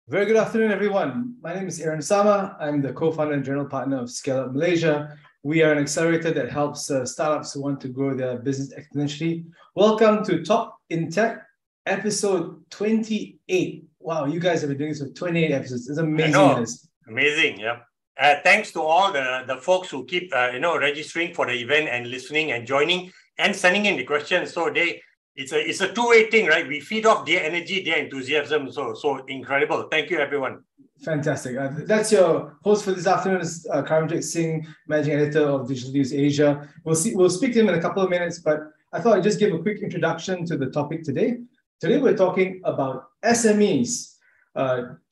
Very good afternoon, everyone. My name is Aaron Sama. I'm the co-founder and general partner of Scale Up Malaysia. We are an accelerator that helps startups who want to grow their business exponentially. Welcome to Top in Tech, episode 28. Wow, you guys have been doing this for 28 episodes. It's amazing, guys. Amazing, yeah. Thanks to all the folks who keep registering for the event and listening and joining and sending in the questions. So it's a two-way thing, right? We feed off their energy, their enthusiasm. So incredible. Thank you, everyone. Fantastic. That's your host for this afternoon, is Karamjit Singh, managing editor of Digital News Asia. We'll speak to him in a couple of minutes, but I thought I'd just give a quick introduction to the topic today. Today we're talking about SMEs,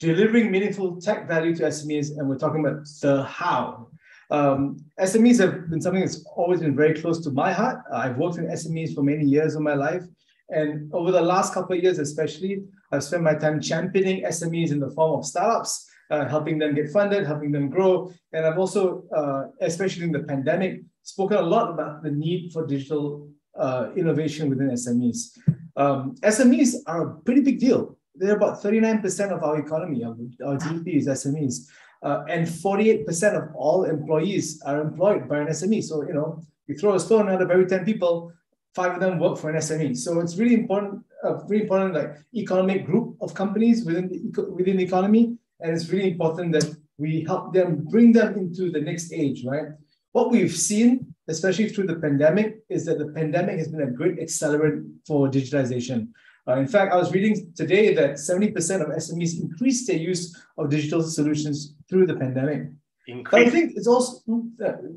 delivering meaningful tech value to SMEs, and we're talking about the how. SMEs have been something that's always been very close to my heart. I've worked in SMEs for many years of my life. And over the last couple of years, especially, I've spent my time championing SMEs in the form of startups, helping them get funded, helping them grow. And I've also, especially in the pandemic, spoken a lot about the need for digital innovation within SMEs. SMEs are a pretty big deal. They're about 39% of our economy. Our GDP is SMEs. And 48% of all employees are employed by an SME. So, you throw a stone out of every 10 people, 5 of them work for an SME. So it's really important, like economic group of companies within the economy. And it's really important that we help them, bring them into the next age, right? What we've seen, especially through the pandemic, is that the pandemic has been a great accelerant for digitalization. In fact, I was reading today that 70% of SMEs increased their use of digital solutions through the pandemic. But I think it's also,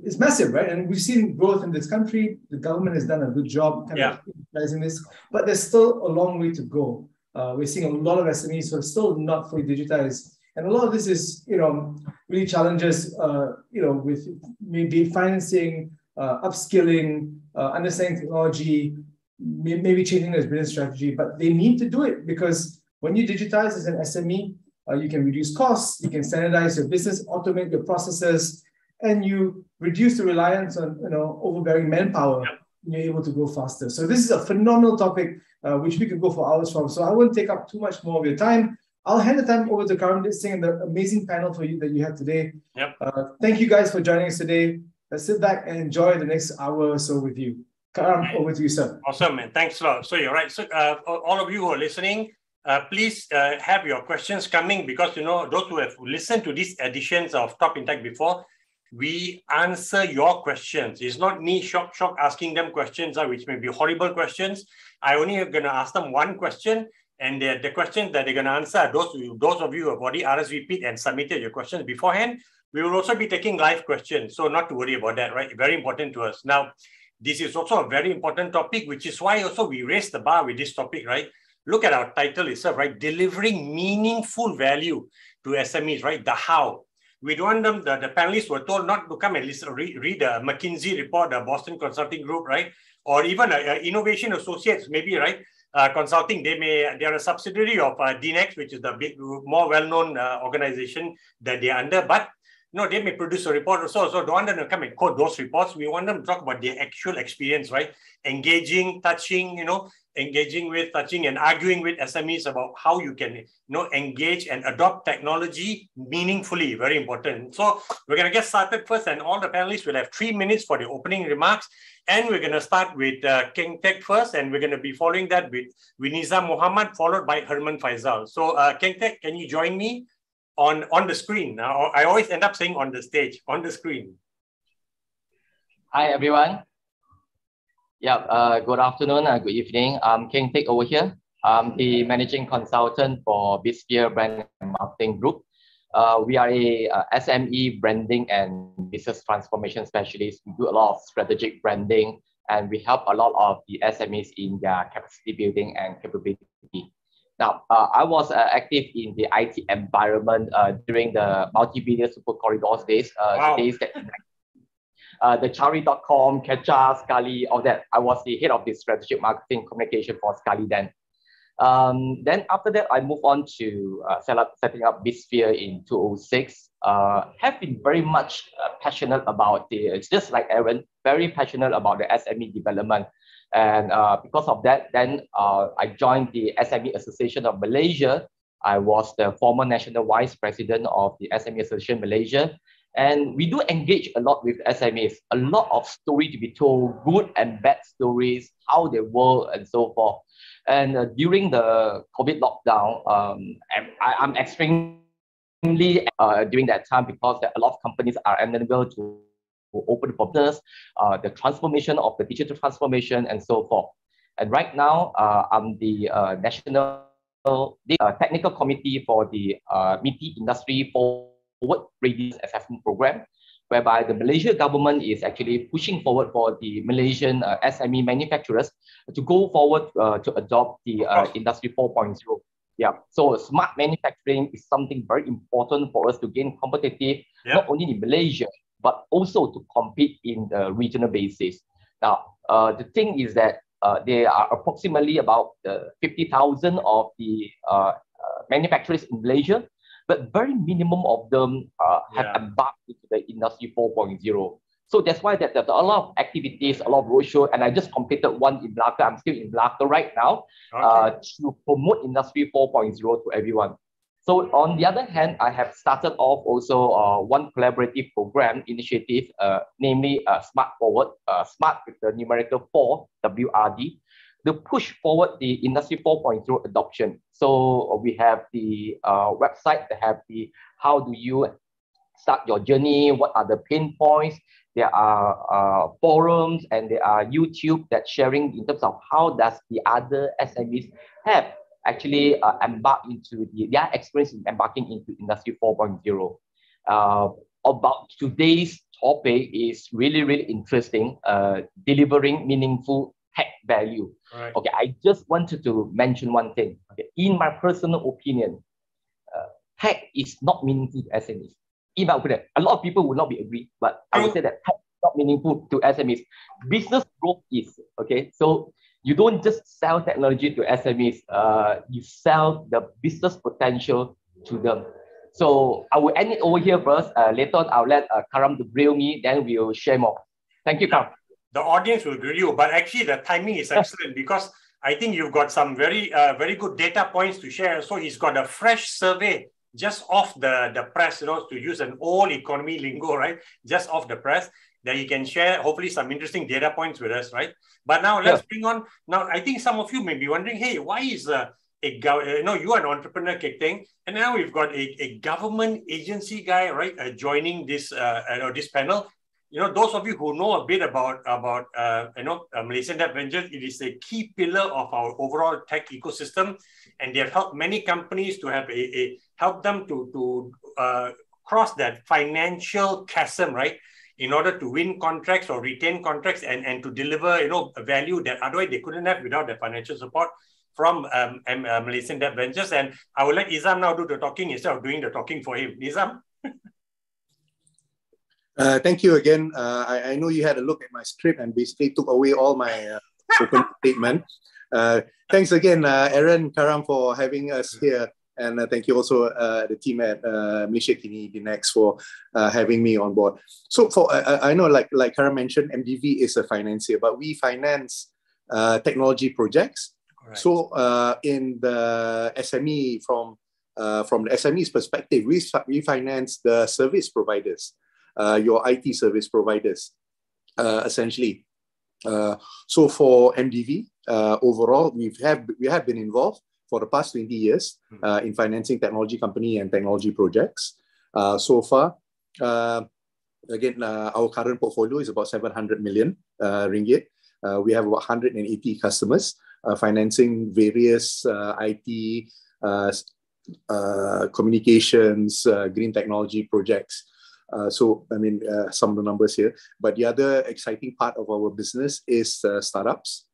it's massive, right? And we've seen growth in this country. The government has done a good job kind of utilizing this, but there's still a long way to go. We're seeing a lot of SMEs who are still not fully digitized. And a lot of this is, really challenges, with maybe financing, upskilling, understanding technology, maybe changing their business strategy, but they need to do it because when you digitize as an SME, you can reduce costs, you can standardize your business, automate your processes, and you reduce the reliance on overbearing manpower. And you're able to go faster. So this is a phenomenal topic which we could go for hours from. So I won't take up too much more of your time. I'll hand the time over to Karamjit Singh and the amazing panel for you that you have today. Thank you guys for joining us today. Let's sit back and enjoy the next hour or so with you. Karam, over to you, sir. Awesome, man. Thanks a lot. So you're right. So all of you who are listening, please have your questions coming because, those who have listened to these editions of Top in Tech before, we answer your questions. It's not me shock asking them questions, which may be horrible questions. I only am going to ask them one question, and the questions that they're going to answer, those of you who have already RSVP'd and submitted your questions beforehand, we will also be taking live questions. So not to worry about that, right? Very important to us. Now, this is also a very important topic, which is why also we raised the bar with this topic, right? Look at our title itself, right? Delivering meaningful value to SMEs, right? The how. We don't want them, the panelists were told not to come and read a McKinsey report, the Boston Consulting Group, right? Or even Innovation Associates, maybe, right? Consulting, they are a subsidiary of DNeX, which is the big, more well-known organization that they are under, but they may produce a report also. So don't want them to come and quote those reports. We want them to talk about their actual experience, right? Engaging, touching, touching and arguing with SMEs about how you can, engage and adopt technology meaningfully. Very important. So we're going to get started first, and all the panelists will have 3 minutes for the opening remarks. And we're going to start with Keng Teck first, and we're going to be following that with Nizam Mohamed, followed by Herman Faizal. So Keng Teck, can you join me on the screen? Now, I always end up saying on the stage, on the screen. Hi, everyone. Good afternoon, good evening. I'm Keng Teck over here. I'm the managing consultant for Bizsphere Brand and Marketing Group. We are a SME branding and business transformation specialist. We do a lot of strategic branding, and we help a lot of the SMEs in their capacity building and capability. Now, I was active in the IT environment during the multi-billion super corridors days, days that the Chari.com, Ketcha, Scully, all that. I was the head of the strategic marketing communication for Scully then. Then after that, I moved on to setting up Bizsphere in 2006. Have been very much passionate about it's just like Aaron, very passionate about the SME development. And because of that, then I joined the SME Association of Malaysia I was the former National Vice President of the SME Association Malaysia. And we do engage a lot with SMEs, a lot of stories to be told, good and bad stories, how they work and so forth. And during the COVID lockdown, I'm extremely during that time because a lot of companies are unable to open for business, the transformation of the digital transformation and so forth. And right now, I'm the National Technical Committee for the MITI Industry Forward Readiness Assessment Program, whereby the Malaysian government is actually pushing forward for the Malaysian SME manufacturers to go forward to adopt the Industry 4.0. Yeah, so smart manufacturing is something very important for us to gain competitive, not only in Malaysia, but also to compete in the regional basis. Now, the thing is that there are approximately about 50,000 of the manufacturers in Malaysia, but very minimum of them have embarked into the Industry 4.0. So that's why there's a lot of activities, a lot of roadshow, and I just completed one in Malacca. I'm still in Malacca right now to promote Industry 4.0 to everyone. So on the other hand, I have started off also one collaborative program initiative, namely Smart Forward, Smart with the numerical 4, WRD, to push forward the Industry 4.0 adoption. So we have the website that have the how do you start your journey, what are the pain points. There are forums and there are YouTube that sharing in terms of how does the other SMEs have actually embarked into their experience in embarking into Industry 4.0. About today's topic is really, really interesting, delivering meaningful tech value. Right. Okay, I just wanted to mention one thing. Okay, in my personal opinion, tech is not meaningful to SMEs. In my opinion, a lot of people will not be agree, but I would say that tech is not meaningful to SMEs. Business growth is, okay? So you don't just sell technology to SMEs, you sell the business potential to them. So I will end it over here first. Later on, I'll let Karam to grill me, then we'll share more. Thank you, Karam. The audience will grill you, but actually the timing is excellent because I think you've got some very good data points to share. So he's got a fresh survey just off the press, to use an old economy lingo, right? Just off the press, that he can share hopefully some interesting data points with us, right? But now let's bring on, now I think some of you may be wondering, hey, why is you are an entrepreneur, Keng, and now we've got a government agency guy, right, joining this this panel. Those of you who know a bit about Malaysian Debt Ventures, it is a key pillar of our overall tech ecosystem, and they have helped many companies to have help them to cross that financial chasm, right, in order to win contracts or retain contracts and to deliver a value that otherwise they couldn't have without the financial support from Malaysian Debt Ventures. And I will let Nizam now do the talking instead of doing the talking for him. Nizam. Thank you again. I know you had a look at my script and basically took away all my open statement. Thanks again, Aaron, Karam, for having us here. And thank you also the team at Malaysia Kini Dinex for having me on board. So I know like Karam mentioned, MDV is a financier, but we finance technology projects. Right. So in the SME, from the SME's perspective, we finance the service providers. Your IT service providers, essentially. So for MDV, overall, we have been involved for the past 20 years in financing technology company and technology projects. So far, again, our current portfolio is about 700 million ringgit. We have about 180 customers financing various IT, communications, green technology projects. So, I mean, some of the numbers here, but the other exciting part of our business is startups.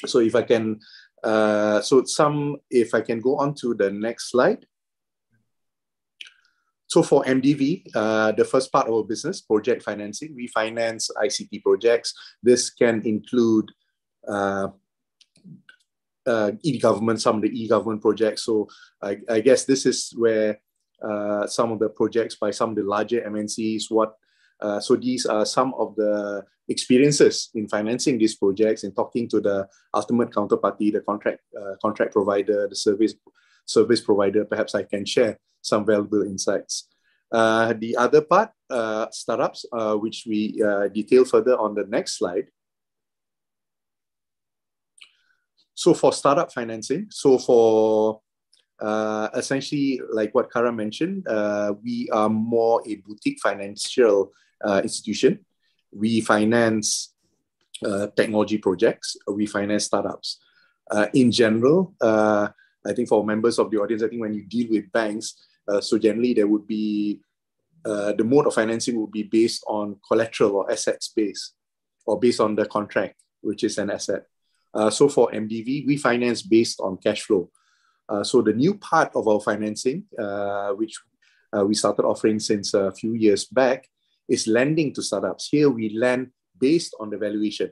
So if I can, if I can go on to the next slide. So for MDV, the first part of our business, project financing, we finance ICT projects. This can include e-government, some of the e-government projects. So I guess this is where some of the projects by some of the larger MNCs, so these are some of the experiences in financing these projects and talking to the ultimate counterparty, the contract provider, the service provider, perhaps I can share some valuable insights. The other part, startups, which we detail further on the next slide. So for startup financing, so for essentially like what Kara mentioned, we are more a boutique financial institution. We finance technology projects, we finance startups. In general, I think for members of the audience, I think when you deal with banks, so generally there would be, the mode of financing would be based on collateral or assets based, or based on the contract, which is an asset. So for MDV, we finance based on cash flow. So the new part of our financing, which we started offering since a few years back, is lending to startups. Here we lend based on the valuation.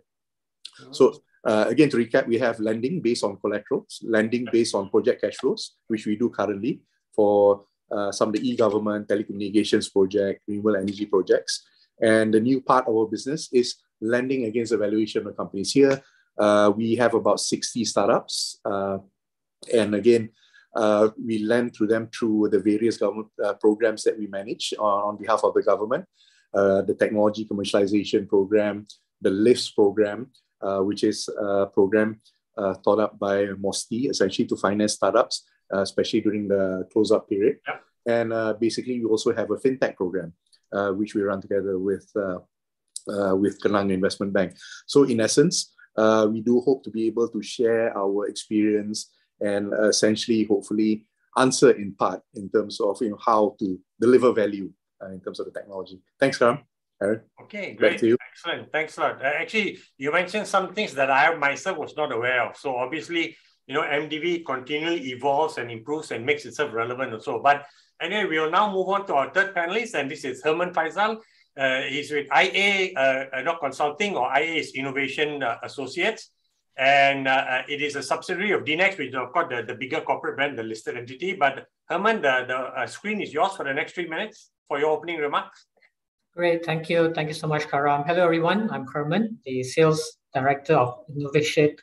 So again, to recap, we have lending based on collaterals, lending based on project cash flows, which we do currently for some of the e-government, telecommunications project, renewable energy projects. And the new part of our business is lending against the valuation of companies. Here, we have about 60 startups. And again, we lend to them through the various government programs that we manage on behalf of the government. The Technology Commercialization Program, the LIFTS program, which is a program thought up by MOSTI, essentially to finance startups, especially during the close-up period. Yep. And basically, we also have a fintech program, which we run together with Dagang Investment Bank. So in essence, we do hope to be able to share our experience and essentially, hopefully, answer in part in terms of how to deliver value in terms of the technology. Thanks, Karam. Aaron. Okay, great. Back to you. Excellent. Thanks a lot. Actually, you mentioned some things that I myself was not aware of. So obviously, MDV continually evolves and improves and makes itself relevant also. But anyway, we will now move on to our third panelist, and this is Herman Faizal. He's with IA Consulting, or IA is Innovation Associates. And it is a subsidiary of DNeX, which is of course the bigger corporate brand, the listed entity. But Herman, the screen is yours for the next 3 minutes for your opening remarks. Great, thank you. Thank you so much, Karam. Hello, everyone. I'm Herman, the Sales Director of Innovation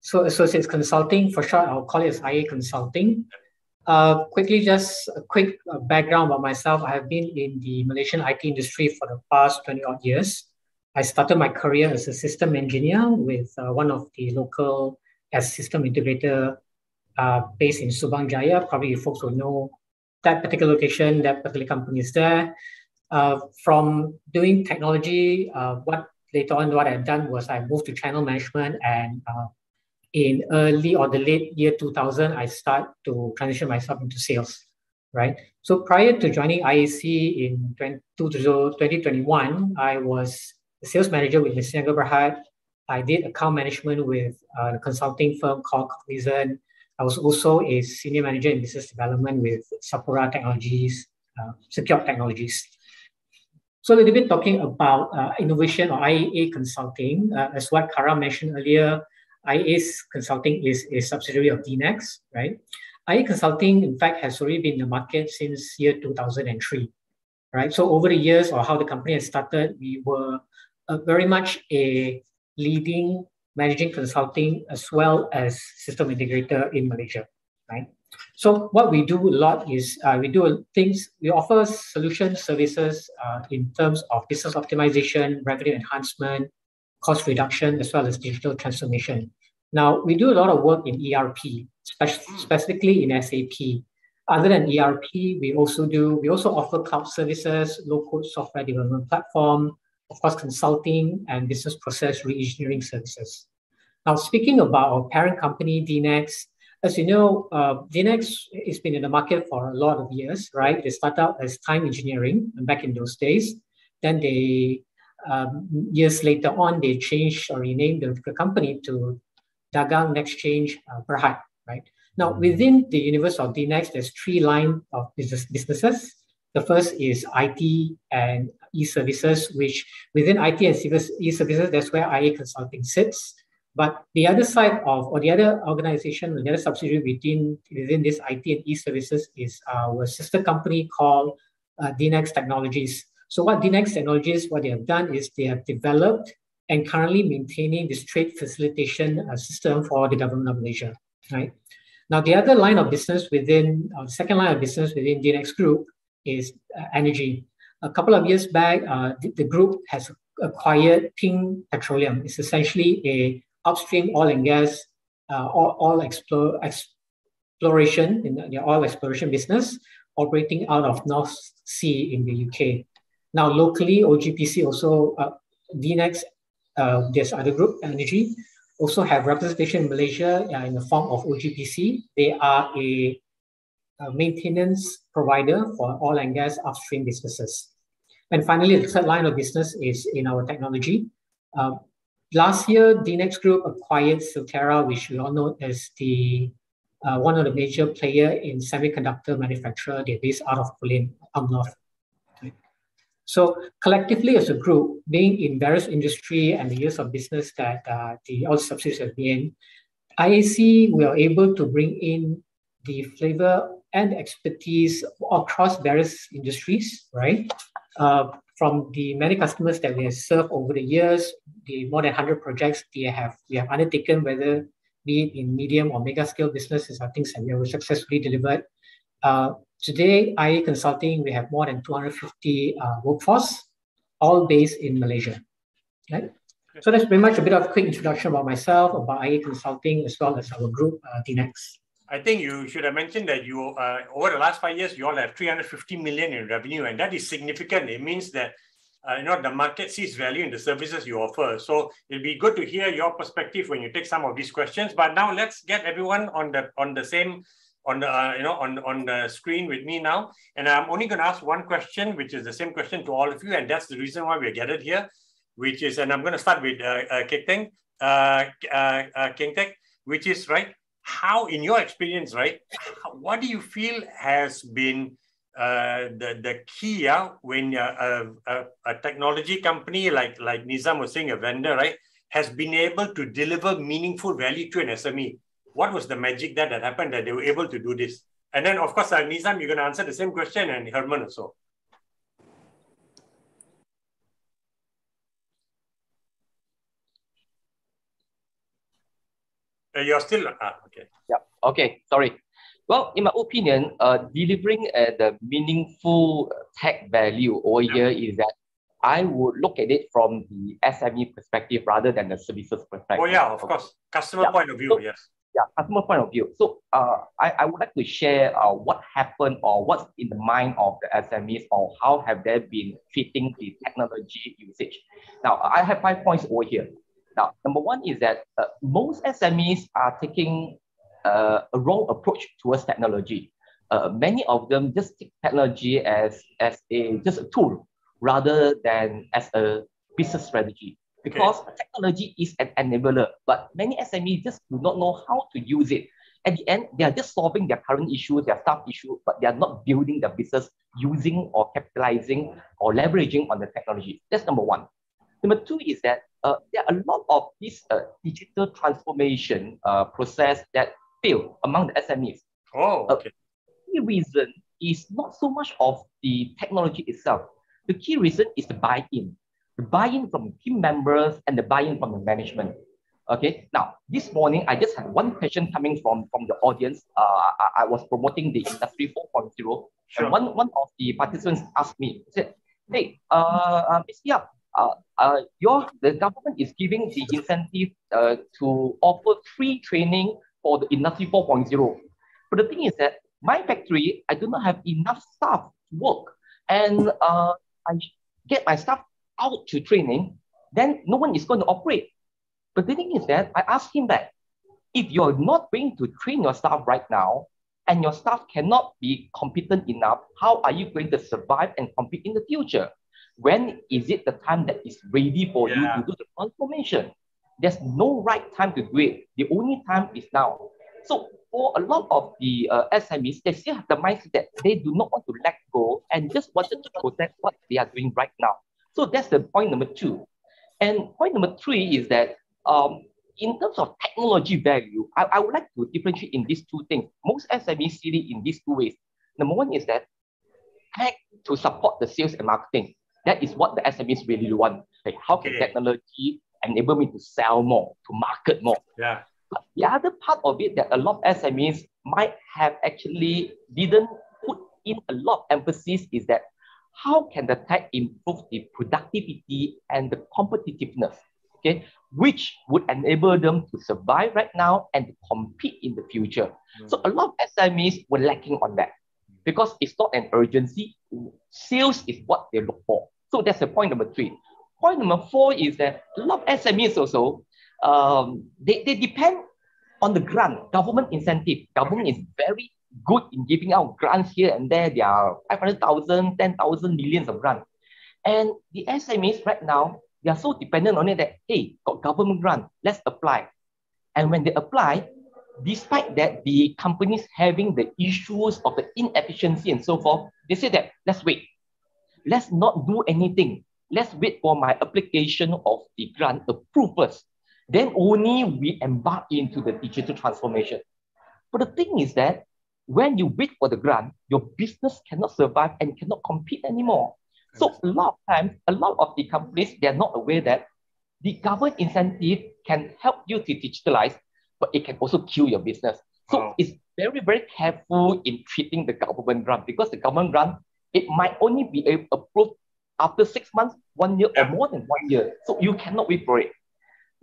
Associates Consulting. For short, I'll call it as IA Consulting. Quickly, just a quick background about myself. I have been in the Malaysian IT industry for the past 20-odd years. I started my career as a system engineer with one of the local system integrator based in Subang Jaya. Probably you folks will know that particular location, that particular company is there. From doing technology, what I've done was I moved to channel management, and in early or the late year 2000, I start to transition myself into sales, right? So prior to joining IAC in 2021, I was the sales manager with NeXchange Berhad. I did account management with a consulting firm called Cognizant. I was also a senior manager in business development with Sapura Technologies, Secure Technologies. So a little bit talking about innovation or IA Consulting. As what Kara mentioned earlier, IA Consulting is a subsidiary of DNeX, right? IA Consulting, in fact, has already been in the market since year 2003, right? So over the years, or how the company has started, we were very much a leading managing consulting as well as system integrator in Malaysia, right? So what we do a lot is we offer solutions, services in terms of business optimization, revenue enhancement, cost reduction, as well as digital transformation. Now, we do a lot of work in ERP, specifically in SAP. Other than ERP, we also offer cloud services, low-code software development platform, of course, consulting and business process re-engineering services. Now, speaking about our parent company, DNeX, as you know, DNeX has been in the market for a lot of years, right? They started out as Time Engineering back in those days. Then they, years later on, they changed or renamed the company to Dagang NeXchange Berhad, right? Now, within the universe of DNeX, there's 3 lines of businesses. The first is IT and e-services, which within IT and e-services, that's where IA Consulting sits. But the other side of, or the other organization, the other subsidiary within this IT and e-services is our sister company called DNeX Technologies. So what DNeX Technologies, what they have done is they have developed and currently maintaining this trade facilitation system for the government of Malaysia, right? Now, the other line of business within, the second line of business within DNX Group is energy. A couple of years back, the group has acquired Keng Petroleum. It's essentially a upstream oil and gas, exploration in the oil exploration business, operating out of North Sea in the UK. Now, locally, OGPC also, DNX, there's other group, Energy, also have representation in Malaysia in the form of OGPC. They are a maintenance provider for oil and gas upstream businesses. And finally, the third line of business is in our technology. Last year, DNX Group acquired Silterra, which we all know as the one of the major player in semiconductor manufacturer. They're based out of Kulim, up north. So collectively as a group, being in various industry and the years of business that all subsidiaries have been in, IAC, we are able to bring in the flavor and expertise across various industries, right? From the many customers that we have served over the years, the more than 100 projects we have undertaken, whether be it in medium or mega scale businesses, are things that we have successfully delivered. Today, IA Consulting, we have more than 250 workforce, all based in Malaysia, right? So that's pretty much a bit of a quick introduction about myself, about IA Consulting, as well as our group, DNX. I think you should have mentioned that you, over the last 5 years, you all have 350 million in revenue, and that is significant. It means that the market sees value in the services you offer. So it'll be good to hear your perspective when you take some of these questions. But now let's get everyone on the same on the screen with me now. And I'm only going to ask one question, which is the same question to all of you, and that's the reason why we're gathered here, which is, and I'm going to start with Keng Teck, which is, right, how, in your experience, right, what do you feel has been the key when a technology company like Nizam was saying, a vendor, right, has been able to deliver meaningful value to an SME? What was the magic that happened that they were able to do this? And then, of course, Nizam, you're going to answer the same question, and Herman also. You're still, okay. Yeah, okay, sorry. Well, in my opinion, delivering the meaningful tech value over here is that I would look at it from the SME perspective rather than the services perspective. Oh yeah, of course. Customer point of view, yes. Yeah, customer point of view. So I would like to share what happened or what's in the mind of the SMEs, or how have they been fitting the technology usage. Now, I have 5 points over here. Now, number one is that most SMEs are taking a wrong approach towards technology. Many of them just take technology as just a tool rather than as a business strategy. Because technology is an enabler, but many SMEs just do not know how to use it. At the end, they are just solving their current issues, their staff issues, but they are not building their business using or capitalizing or leveraging on the technology. That's number one. Number two is that there are a lot of this digital transformation process that fail among the SMEs. Oh, okay. The key reason is not so much of the technology itself. The key reason is the buy-in. The buy-in from team members and the buy-in from the management. Okay, now this morning I just had one question coming from the audience. I was promoting the Industry 4.0, sure. And one of the participants asked me, said, "Hey, Ms. Yap, the government is giving the incentive to offer free training for the Industry 4.0. But the thing is that my factory, I do not have enough staff to work, and I get my staff out to training, then no one is going to operate." But the thing is that I asked him that if you're not going to train your staff right now, and your staff cannot be competent enough, how are you going to survive and compete in the future? When is it the time that is ready for you to do the transformation? There's no right time to do it. The only time is now. So for a lot of the SMEs, they still have the mindset that they do not want to let go and just wanted to protect what they are doing right now. So that's the point number two. And point number three is that in terms of technology value, I would like to differentiate in these two things. Most SMEs see it in these two ways. Number one is that tech to support the sales and marketing. That is what the SMEs really want. Like, how can technology enable me to sell more, to market more? Yeah. But the other part of it that a lot of SMEs might have actually didn't put in a lot of emphasis is that how can the tech improve the productivity and the competitiveness, okay, which would enable them to survive right now and to compete in the future. So a lot of SMEs were lacking on that because it's not an urgency. Sales is what they look for. So that's the point number 3. Point number 4 is that a lot of SMEs also, they depend on the grant, government incentive. Government is very good in giving out grants here and there. There are 500,000, 10,000, millions of grants. And the SMEs right now, they are so dependent on it that, hey, got government grant, let's apply. And when they apply, despite that the companies having the issues of the inefficiency and so forth, they say that, let's wait. Let's not do anything. Let's wait for my application of the grant approved first. Then only we embark into the digital transformation. But the thing is that when you wait for the grant, your business cannot survive and cannot compete anymore. So a lot of times, a lot of the companies, they're not aware that the government incentive can help you to digitalize, but it can also kill your business. So it's very, very careful in treating the government grant, because the government grant, it might only be approved after 6 months, 1 year, or more than 1 year. So you cannot wait for it.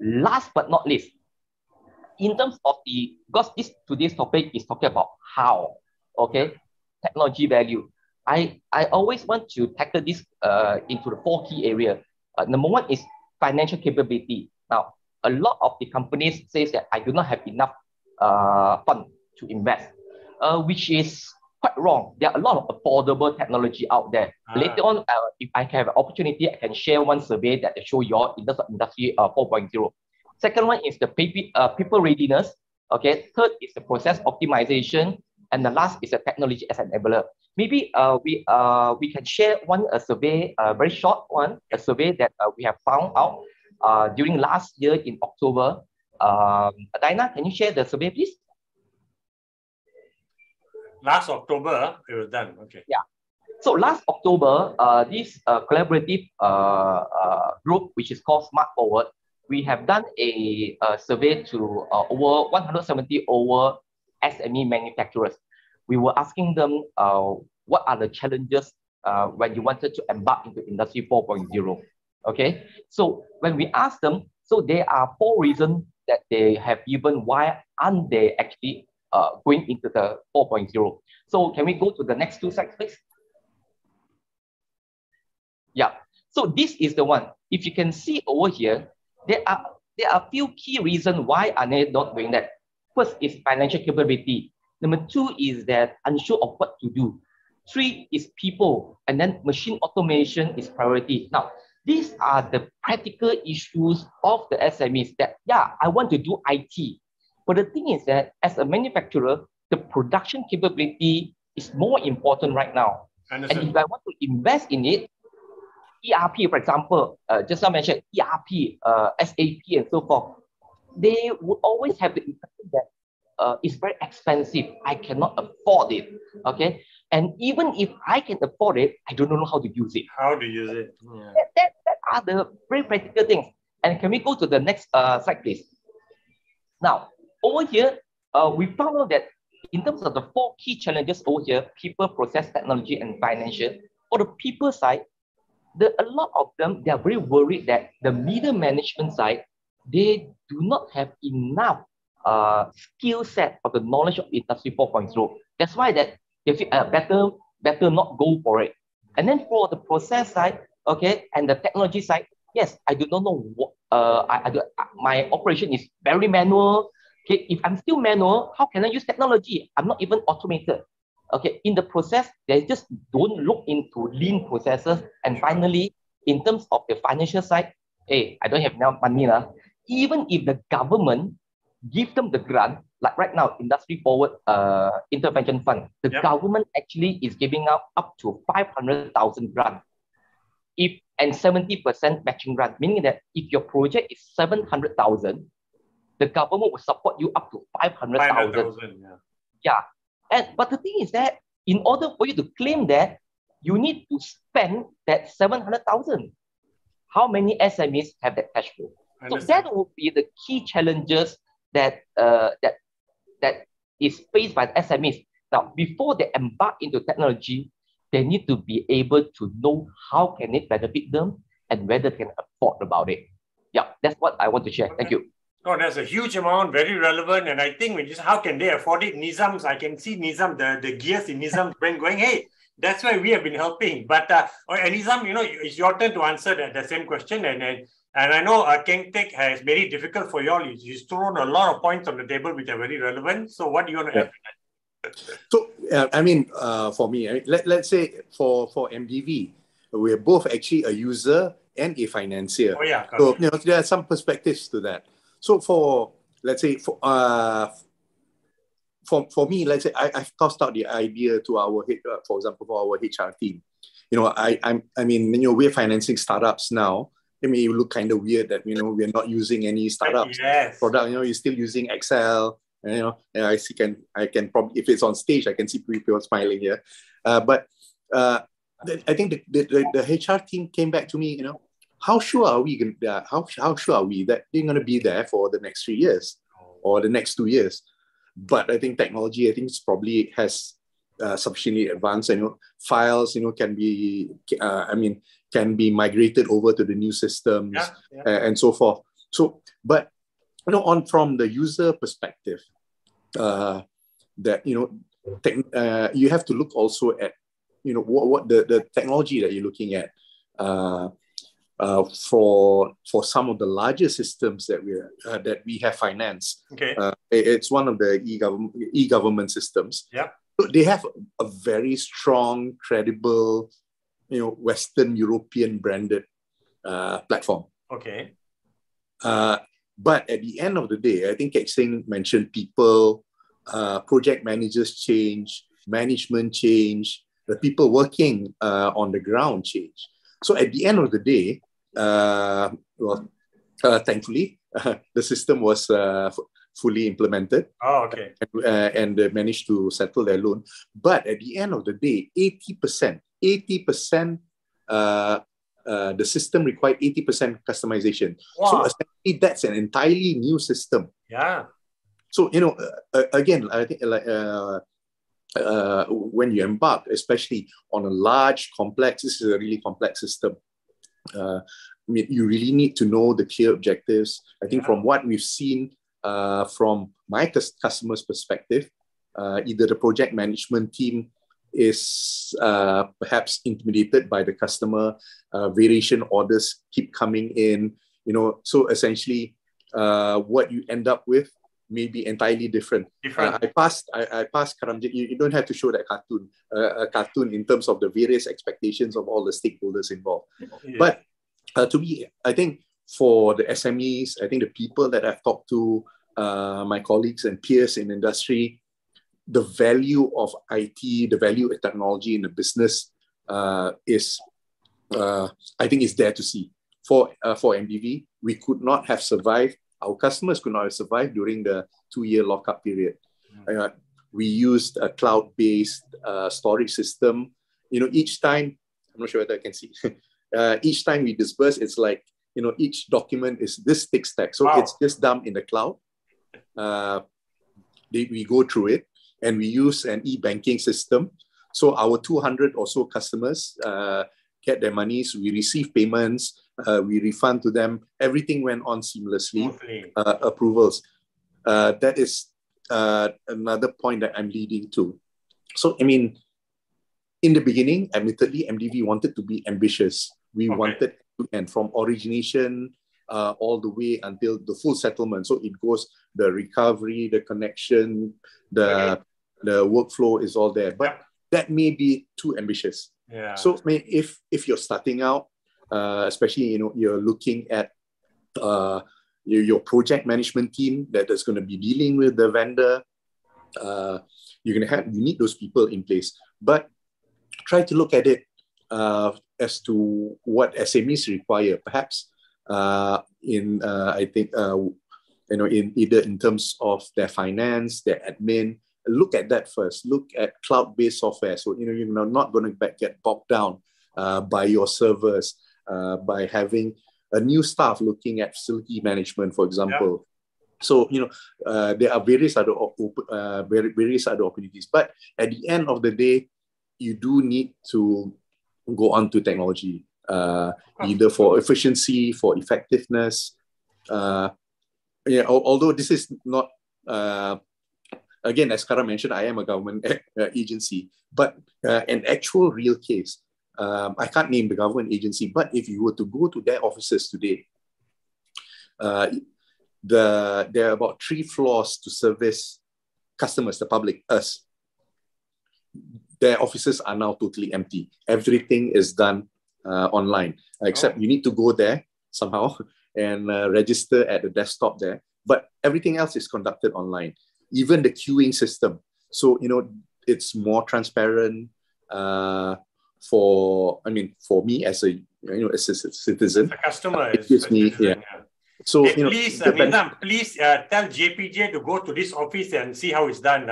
Last but not least, in terms of because today's topic is talking about how, okay, technology value. I always want to tackle this into the 4 key areas. Number 1 is financial capability. Now, a lot of the companies says that I do not have enough fund to invest, which is quite wrong. There are a lot of affordable technology out there. Later on, if I have an opportunity, I can share one survey that show you all in terms of industry 4.0. Second one is the people readiness. Okay. Third is the process optimization, and the last is the technology as an enabler. Maybe we can share a survey, a very short one, a survey that we have found out during last year in October. Dinah, can you share the survey, please? Last October, it was done. Okay. Yeah. So last October, this collaborative group, which is called Smart Forward, we have done a survey to over 170 SME manufacturers. We were asking them what are the challenges when you wanted to embark into Industry 4.0. Okay. So when we asked them, so there are 4 reasons that they have given why aren't they actually going into the 4.0. So can we go to the next 2 slides, please? Yeah. So this is the one. If you can see over here, there are a few key reasons why are they not doing that. First is financial capability. Number 2 is that unsure of what to do. 3 is people, and then machine automation is priority. Now, these are the practical issues of the SMEs that, yeah, I want to do IT. But the thing is that as a manufacturer, the production capability is more important right now. And if I want to invest in it, ERP, for example, just now mentioned ERP, SAP, and so forth, they would always have the impression that it's very expensive. I cannot afford it. Okay. And even if I can afford it, I don't know how to use it. How to use it? Yeah. That are the very practical things. And can we go to the next slide, please? Now, over here, we found out that in terms of the 4 key challenges over here, people, process, technology, and financial, for the people side, a lot of them, they are very worried that the middle management side, they do not have enough skill set of the knowledge of Industry 4.0. That's why that they feel better not go for it. And then for the process side, okay, and the technology side, yes, I do not know what my operation is very manual. Okay, if I'm still manual, how can I use technology? I'm not even automated. Okay, in the process, they just don't look into lean processes. And finally, in terms of the financial side, hey, I don't have enough money now. Even if the government give them the grant, like right now, Industry Forward Intervention Fund, the government actually is giving out up to 500,000 grant. And 70% matching grant, meaning that if your project is 700,000, the government will support you up to 500,000. Yeah. But the thing is that in order for you to claim that, you need to spend that 700,000. How many SMEs have that cash flow? So that will be the key challenges that is faced by the SMEs. Now, before they embark into technology, they need to be able to know how can it benefit them and whether they can afford about it. Yeah, that's what I want to share. Thank you. Oh, that's a huge amount, very relevant. And I think when you say, how can they afford it? Nizam's, I can see Nizam, the gears in Nizam's brain going, hey, that's why we have been helping. But and Nizam, it's your turn to answer the same question. And I know Keng Teck has made it difficult for you all. He's thrown a lot of points on the table which are very relevant. So what do you want to add to that? So, for me, let's say for MDV, we're both actually a user and a financier. Oh, yeah. So, there are some perspectives to that. So let's say, for me, let's say I've tossed out the idea to our, for example, for our HR team. We're financing startups now. It may look kind of weird that, we're not using any startups product, you're still using Excel. I can probably, if it's on stage, I can see people smiling here. But I think the HR team came back to me, how sure are we that they're going to be there for the next 3 years or the next 2 years? But I think technology, it's probably has sufficiently advanced. Files, can be migrated over to the new systems and so forth. So, but from the user perspective, that you have to look also at what the technology that you're looking at. For some of the larger systems that we have financed, it's one of the e-government systems. Yeah, so they have a very strong, credible, Western European branded platform. Okay. But at the end of the day, I think Keng Singh mentioned people, project managers change, management change, the people working on the ground change. So at the end of the day, thankfully, the system was fully implemented. Oh, okay. And they managed to settle their loan. But at the end of the day, 80%, the system required 80% customization. Wow. So essentially, that's an entirely new system. Yeah. So, again, I think when you embark, especially on a large, complex, this is a really complex system. You really need to know the clear objectives. I think from what we've seen from my customer's perspective, either the project management team is perhaps intimidated by the customer, variation orders keep coming in, so essentially what you end up with may be entirely different. I passed Karamjit. You don't have to show that cartoon in terms of the various expectations of all the stakeholders involved. Yeah. But to me, I think for the SMEs, I think the people that I've talked to, my colleagues and peers in industry, the value of IT, the value of technology in the business is, I think, is there to see. For MDV, we could not have survived. Our customers could not have survived during the 2-year lockup period. We used a cloud-based storage system. Each time, I'm not sure whether I can see, each time we disperse, it's like, each document is this thick stack. So It's just dumped in the cloud. We go through it and we use an e-banking system. So our 200 or so customers get their monies, we receive payments, we refund to them. Everything went on seamlessly. Approvals. That is another point that I'm leading to. So, in the beginning, admittedly, MDV wanted to be ambitious. We wanted to end from origination all the way until the full settlement. So it goes the recovery, the connection, the workflow is all there. But that may be too ambitious. Yeah. So if you're starting out, especially you're looking at your project management team that is going to be dealing with the vendor, you need those people in place. But try to look at it as to what SMEs require, perhaps in either in terms of their finance, their admin. Look at that first. Look at cloud-based software. So you're not going to get bogged down by your servers, by having a new staff looking at facility management, for example. So, there are various other opportunities. But at the end of the day, you do need to go on to technology, either for efficiency, for effectiveness. Although this is not, again, as Kara mentioned, I am a government agency, but an actual real case, I can't name the government agency, but if you were to go to their offices today, there are about 3 floors to service customers, the public, us. Their offices are now totally empty. Everything is done online, except you need to go there somehow and register at the desktop there. But everything else is conducted online, even the queuing system. So, it's more transparent for me as a, as a citizen. The customer it gives me, citizen, yeah. So, hey, please, Nizam, please tell JPJ to go to this office and see how it's done.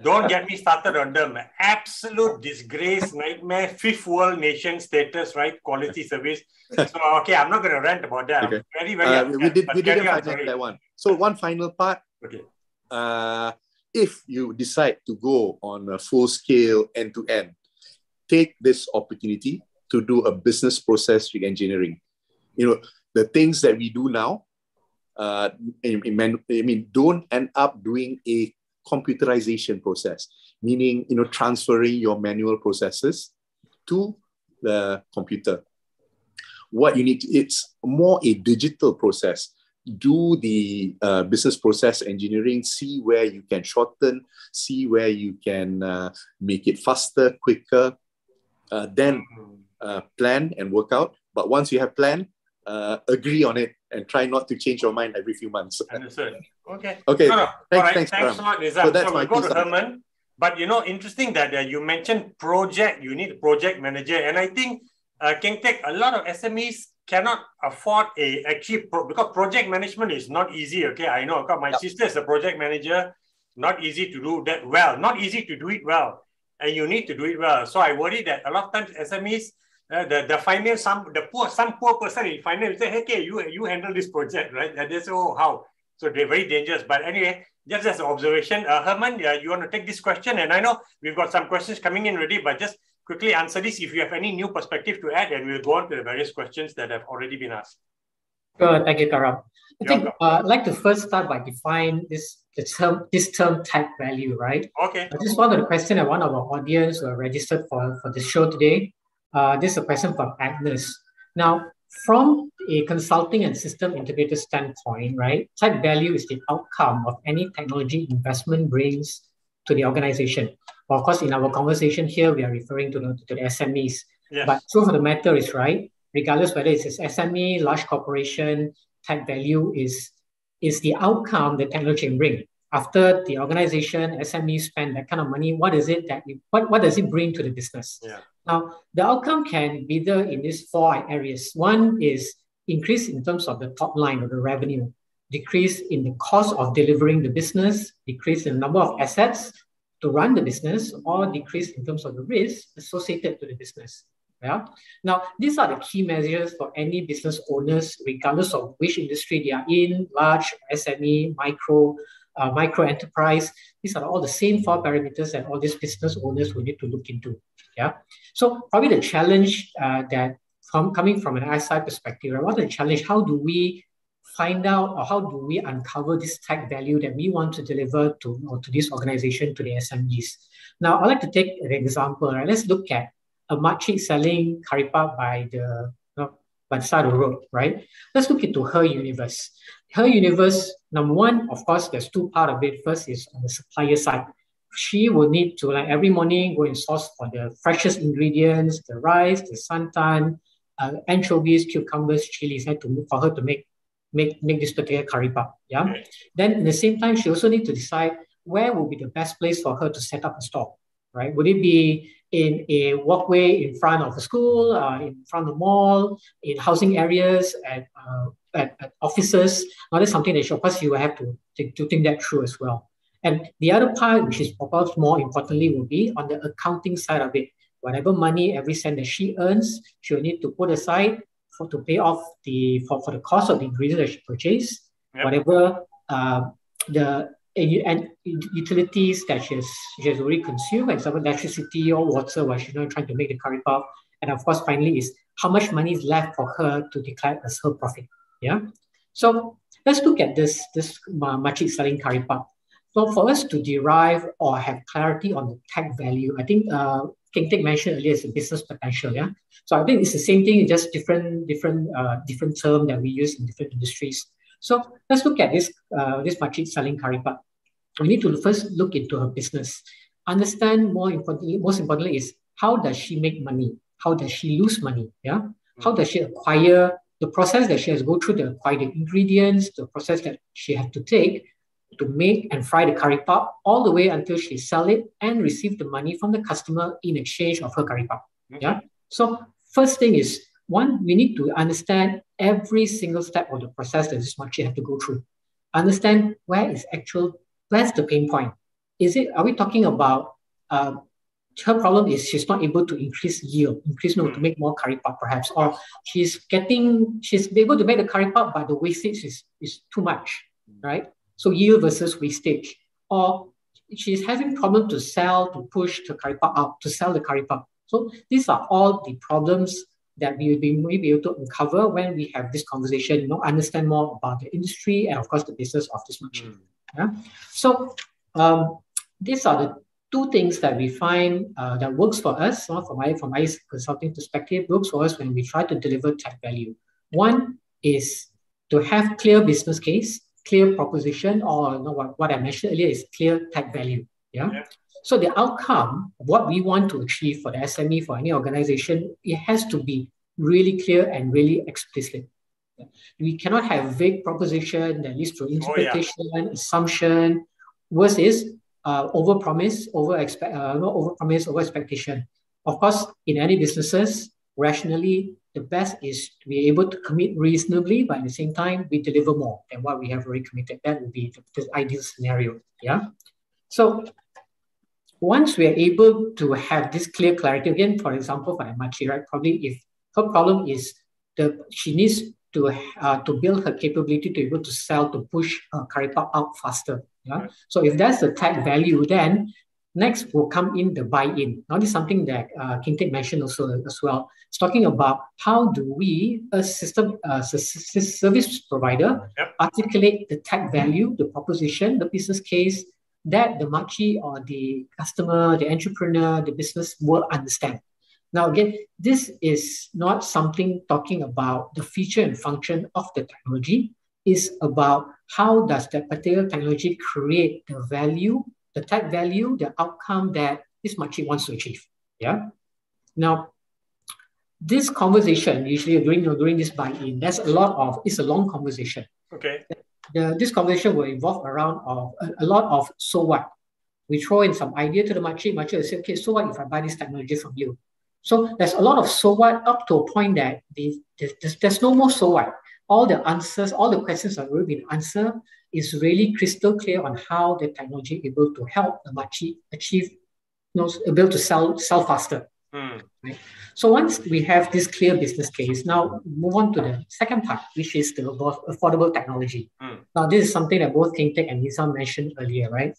Don't get me started on them. Absolute disgrace, nightmare, 5th world nation status, right? Quality service. So, okay, I'm not going to rant about that. Okay. Very, very we didn't finalize that one. So, one final part. Okay. If you decide to go on a full scale end-to-end, take this opportunity to do a business process re-engineering. The things that we do now, don't end up doing a computerization process, meaning, transferring your manual processes to the computer. What you need, it's more a digital process. Do the business process engineering, see where you can shorten, see where you can make it faster, quicker, then plan and work out. But once you have planned, agree on it and try not to change your mind every few months. Understood. Okay. Okay. No. Thanks a lot, Nizam. So we'll go to Herman. But interesting that you mentioned project. You need a project manager, and I think Keng Teck, a lot of SMEs cannot afford because project management is not easy. Okay, I know. My sister is a project manager. Not easy to do that well. Not easy to do it well, and you need to do it well. So I worry that a lot of times SMEs. The finance, some poor person in finance say, hey, you handle this project, right? And they say, oh, how? So they're very dangerous. But anyway, just as an observation, Herman, you want to take this question? And I know we've got some questions coming in already, but just quickly answer this if you have any new perspective to add, and we'll go on to the various questions that have already been asked. Sure, thank you, Karam. I think I'd like to first start by define this term type value, right? Okay. This is one of the questions that one of our audience were registered for the show today. This is a question from Agnes. Now, from a consulting and system integrator standpoint, right, type value is the outcome of any technology investment brings to the organization. Well, of course, in our conversation here, we are referring to the SMEs. Yes. But truth of the matter is, right, regardless whether it's SME, large corporation, type value is the outcome that technology can bring. After the organization, SME spend that kind of money, what does it bring to the business? Yeah. Now, the outcome can be either in these 4 areas. One is increase in terms of the top line of the revenue, decrease in the cost of delivering the business, decrease in the number of assets to run the business, or decrease in terms of the risk associated to the business. Yeah. Now, these are the key measures for any business owners, regardless of which industry they are in, large, SME, micro enterprise. These are all the same 4 parameters that all these business owners will need to look into. Yeah. So probably the challenge coming from an ISI perspective, right, what's the challenge? How do we find out, or how do we uncover this type value that we want to deliver to this organization, to the SMEs? Now, I'd like to take an example. Right? Let's look at a makcik selling karipap by the side of the road, right? Let's look into her universe. Her universe, number one, of course, there's 2 parts of it. First is on the supplier side. She will need to, like, every morning go and source for the freshest ingredients, the rice, the santan, anchovies, cucumbers, chilies, for her to make this particular karipap. Yeah. Then at the same time, she also needs to decide where will be the best place for her to set up a store. Right? Would it be in a walkway in front of the school, in front of the mall, in housing areas, at offices? Now, that's something that, of course, you will have to think that through as well. And the other part, which is perhaps more importantly, will be on the accounting side of it. Whatever money, every cent that she earns, she will need to put aside to pay off for the cost of the ingredients that she purchased. Yep. Whatever the and utilities that she has already consumed, for example, electricity or water while she's not trying to make the curry puff. And of course, finally, is how much money is left for her to declare as her profit. Yeah. So let's look at this makcik selling curry puff. So for us to derive or have clarity on the tag value, I think Keng mentioned earlier is a business potential. Yeah. So I think it's the same thing, just different term that we use in different industries. So let's look at this makcik selling curry puff. We need to first look into her business. Understand most importantly is how does she make money? How does she lose money? Yeah. How does she acquire the process that she has to go through to acquire the ingredients, the process that she has to take to make and fry the curry puff all the way until she sell it and receive the money from the customer in exchange of her curry puff. Yeah. So first thing is, one, we need to understand every single step of the process that this makcik have to go through. Understand where's the pain point. Are we talking about her problem is she's not able to increase yield, to make more curry puff perhaps, or she's able to make the curry puff, but the wastage is too much, right? So yield versus wastage. Or she's having problem to push the curry puff out, to sell the curry puff. So these are all the problems that we will be able to uncover when we have this conversation, understand more about the industry and of course the business of this makcik. Yeah? So these are the two things that we find that works for us, from my consulting perspective, works for us when we try to deliver tech value. One is to have clear business case, clear proposition, or what I mentioned earlier is clear tech value. Yeah. So the outcome, what we want to achieve for the SME, for any organization, it has to be really clear and really explicit. We cannot have vague proposition that leads to interpretation, assumption. Worst is over-promise, over-expectation. Of course, in any businesses, rationally, the best is to be able to commit reasonably, but at the same time, we deliver more than what we have already committed. That would be the ideal scenario. Yeah. So once we are able to have this clear clarity, again, for example, for makcik, right? Probably if her problem is she needs to build her capability to be able to sell, to push curry puff out faster. Yeah. So if that's the tag value, then next will come in the buy-in. Now this is something that Keng mentioned also as well. It's talking about how do we, as service provider, articulate the tag value, the proposition, the business case that the makcik or the customer, the entrepreneur, the business will understand. Now again, this is not something talking about the feature and function of the technology. It's about how does that particular technology create the value, the tech value, the outcome that this makcik wants to achieve. Yeah. Now, this conversation usually during this buy-in, it's a long conversation. Okay. This conversation will involve around a lot of so what. We throw in some idea to the makcik will say, okay, so what if I buy this technology from you? So there's a lot of so what up to a point that there's no more so what. All the answers, all the questions have already been answered. Is really crystal clear on how the technology is able to help the makcik achieve, able to sell faster. Right? So once we have this clear business case, now move on to the second part, which is the affordable technology. Now this is something that both Keng and Nizam mentioned earlier, right?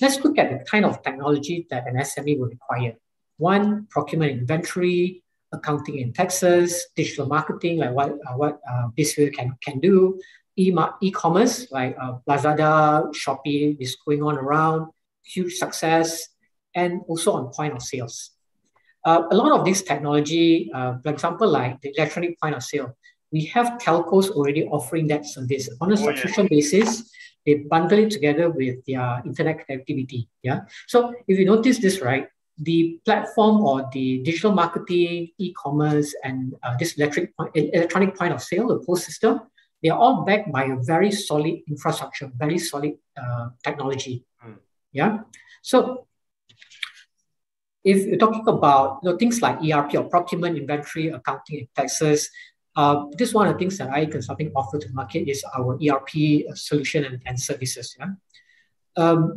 Let's look at the kind of technology that an SME will require. One, procurement inventory, accounting and taxes, digital marketing, like what Bizsphere can do, e-commerce, like Lazada, Shopee is going on around, huge success, and also on point of sales. A lot of this technology, for example, like the electronic point of sale, we have telcos already offering that service on a subscription basis. They bundle it together with their internet connectivity. Yeah. So if you notice this, right, the platform or the digital marketing, e-commerce, and this electronic point of sale, the POS system, they are all backed by a very solid infrastructure, very solid technology. Yeah. So if you're talking about things like ERP or procurement, inventory, accounting, and taxes, this is one of the things that I Consulting offer to the market is our ERP solution and services. Yeah.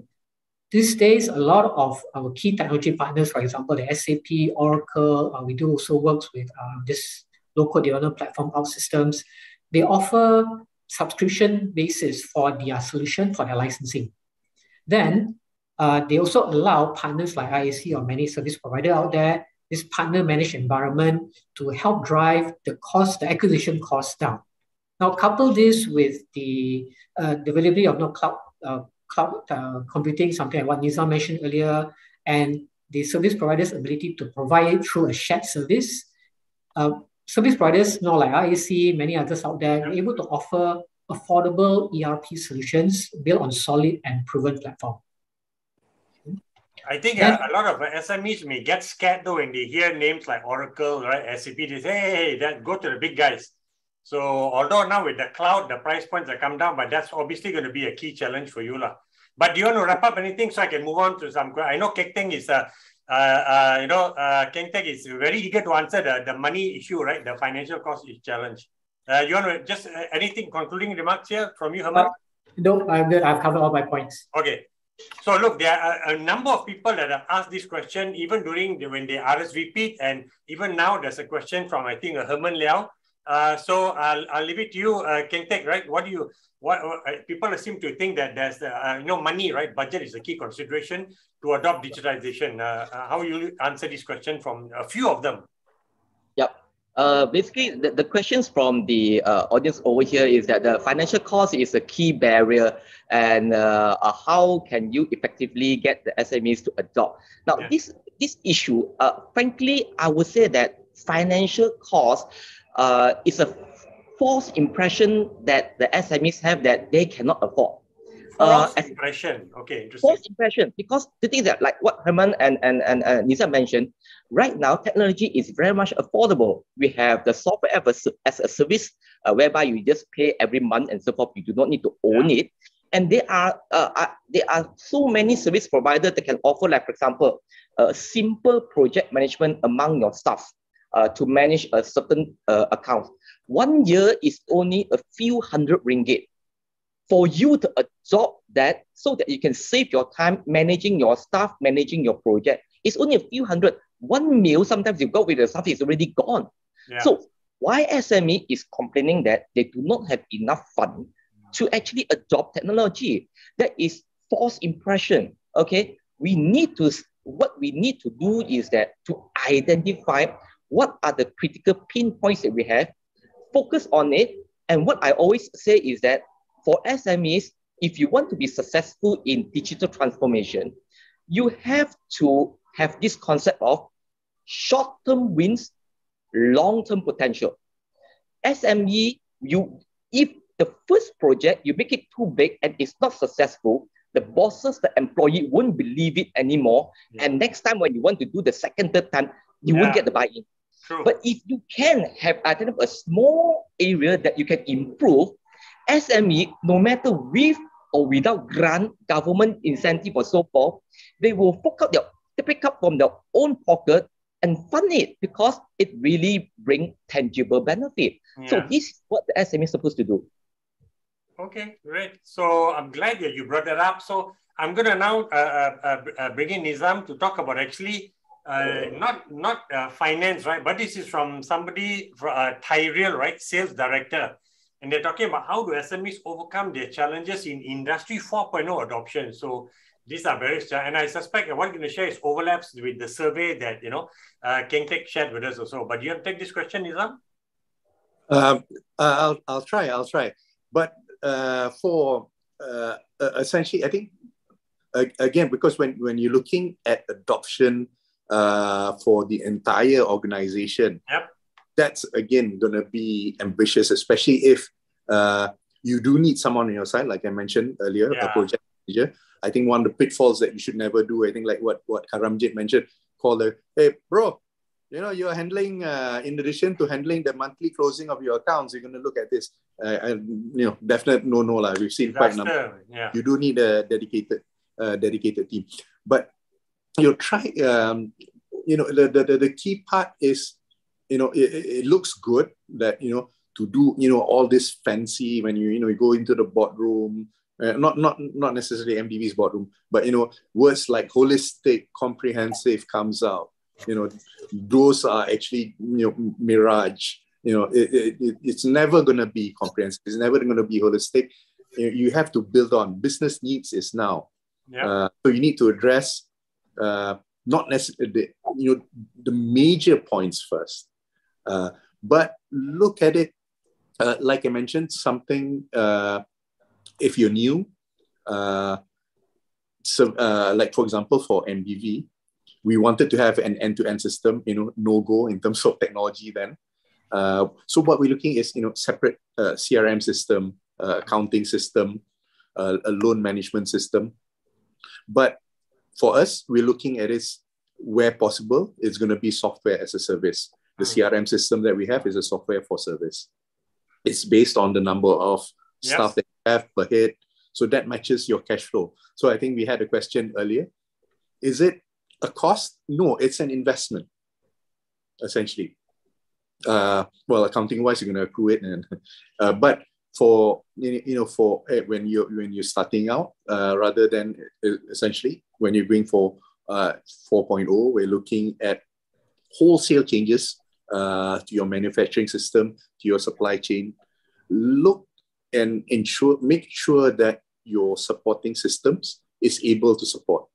These days, a lot of our key technology partners, for example, the SAP, Oracle, we do also work with this local development platform OutSystems. They offer subscription basis for their solution, for their licensing. Then they also allow partners like IAC or many service provider out there, this partner managed environment, to help drive the cost, the acquisition cost down. Now, couple this with the availability of cloud computing, something like what Nizam mentioned earlier, and the service provider's ability to provide it through a shared service. Service providers, like IAC, many others out there, are able to offer affordable ERP solutions built on solid and proven platform. I think a lot of SMEs may get scared though when they hear names like Oracle, right, SAP. They say, hey, go to the big guys. So although now with the cloud, the price points have come down, but that's obviously going to be a key challenge for you. But do you want to wrap up anything so I can move on to some? I know Keng is, Keng is very eager to answer the money issue, right? The financial cost is challenge. You want to just anything concluding remarks here from you, Herman? No, I'm good. I've covered all my points. Okay. So look, there are a number of people that have asked this question even when they RSVP'd, and even now there's a question from I think Herman Liao. So I'll leave it to you, Keng, right? What people seem to think that there's money, right? Budget is a key consideration to adopt digitalization. How will you answer this question from a few of them? Yep. Basically, the questions from the audience over here is that the financial cost is a key barrier, and how can you effectively get the SMEs to adopt? Now, this issue, frankly, I would say that financial cost is a false impression that the SMEs have that they cannot afford. False impression. Okay, interesting. False impression, because the thing is that, like what Herman and Nizam mentioned, right now technology is very much affordable. We have the software as a service, whereby you just pay every month and so forth. You do not need to own it. And there are so many service providers that can offer, like for example, a simple project management among your staff to manage a certain account. 1 year is only a few hundred ringgit. For you to adopt that so that you can save your time managing your staff, managing your project, it's only a few hundred. 1 meal, sometimes you go with the staff, it's already gone. So why SME is complaining that they do not have enough fund to actually adopt technology? That is false impression. Okay, what we need to do is that to identify what are the critical pinpoints that we have, focus on it. And what I always say is that for SMEs, if you want to be successful in digital transformation, you have to have this concept of short-term wins, long-term potential. SME, if the first project, you make it too big and it's not successful, the bosses, the employee won't believe it anymore. And next time when you want to do the second, third time, you won't get the buy-in. But if you can have a small area that you can improve, SME, no matter with or without grant, government incentive or so forth, they will pick up from their own pocket and fund it because it really brings tangible benefit. So this is what the SME is supposed to do. Okay, great. So I'm glad that you brought that up. So I'm going to now bring in Nizam to talk about actually not finance, right? But this is from somebody, Tyrell, right? Sales director. And they're talking about how do SMEs overcome their challenges in Industry 4.0 adoption. So these are various, and I suspect what I'm going to share is overlaps with the survey that, Keng shared with us also. But do you want to take this question, Nizam? I'll try. But for essentially, I think, again, because when you're looking at adoption for the entire organization, that's again going to be ambitious, especially if you do need someone on your side, like I mentioned earlier, a project manager. I think one of the pitfalls that you should never do, I think like what Karamjit mentioned, hey bro, you're handling, in addition to handling the monthly closing of your accounts, you're going to look at this. Definite no. We've seen quite a number. You do need a dedicated team. But you'll try, the key part is, it looks good that, to do, all this fancy when you go into the boardroom, not necessarily MDV's boardroom, but, words like holistic, comprehensive comes out. Those are actually, mirage. It's never going to be comprehensive. It's never going to be holistic. You have to build on. Business needs is now. Yeah. So you need to address not necessarily the major points first, but look at it like I mentioned. Something if you're new, like for example for MBV, we wanted to have an end-to-end system. No go in terms of technology then. So what we're looking is separate CRM system, accounting system, a loan management system. But for us, we're looking at it where possible. It's going to be software as a service. The CRM system that we have is a software for service. It's based on the number of staff that you have per head. So that matches your cash flow. So I think we had a question earlier. Is it a cost? No, it's an investment, essentially. Well, accounting-wise, you're going to accrue it, but for for when you're starting out, rather than essentially when you're going for 4.0, we're looking at wholesale changes to your manufacturing system, to your supply chain. Look and make sure that your supporting systems is able to support.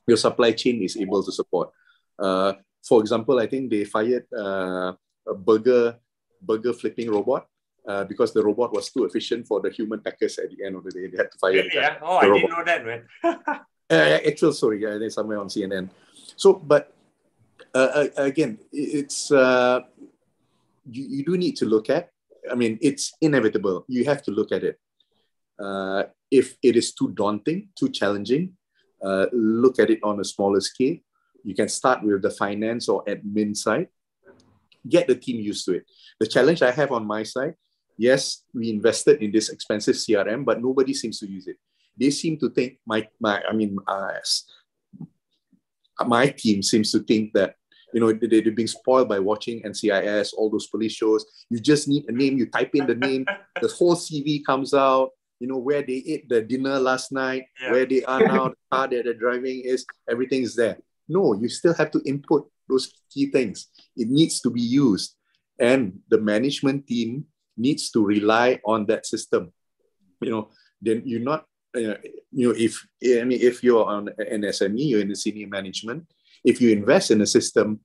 Your supply chain is able to support. For example, I think they fired a burger flipping robot because the robot was too efficient for the human packers at the end of the day. They had to fire really, the I robot. didn't know that, man. Actual story, I think somewhere on CNN. So, but again, it's you do need to look at. I mean, it's inevitable. You have to look at it. If it is too daunting, too challenging, look at it on a smaller scale. You can start with the finance or admin side. Get the team used to it. The challenge I have on my side, yes, we invested in this expensive CRM, but nobody seems to use it. They seem to think my team seems to think that they're being spoiled by watching NCIS, all those police shows. You just need a name. You type in the name, the whole CV comes out. Where they ate the dinner last night, where they are now, the car that they're driving is, everything's there. No, you still have to input those key things. It needs to be used. And the management team needs to rely on that system. Then you're not, if you're on an SME, you're in the senior management, if you invest in a system,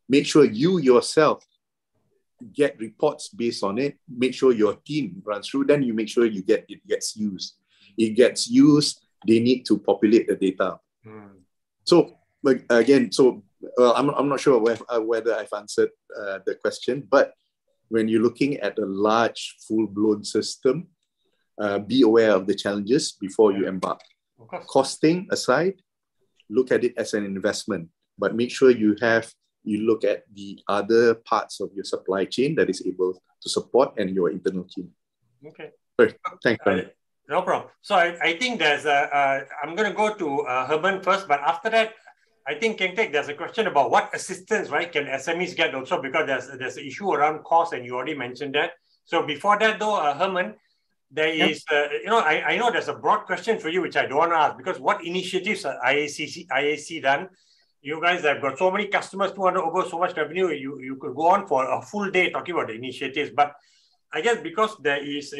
make sure you yourself get reports based on it, make sure your team runs through, then you make sure it gets used. It gets used, they need to populate the data. So again, I'm not sure whether I've answered the question, but when you're looking at a large, full-blown system, be aware of the challenges before you embark. Costing aside, look at it as an investment, but make sure you look at the other parts of your supply chain that is able to support and your internal team. Okay. Thanks, Herman. No problem. So I think there's I'm going to go to Herman first, but after that, I think Keng Teck, there's a question about what assistance, right, can SMEs get also, because there's an issue around cost, and you already mentioned that. So before that though, Herman, there is, I know there's a broad question for you, which I don't want to ask, because what initiatives are IAC done? You guys have got so many customers, 200 over so much revenue, you could go on for a full day talking about the initiatives. But I guess because there is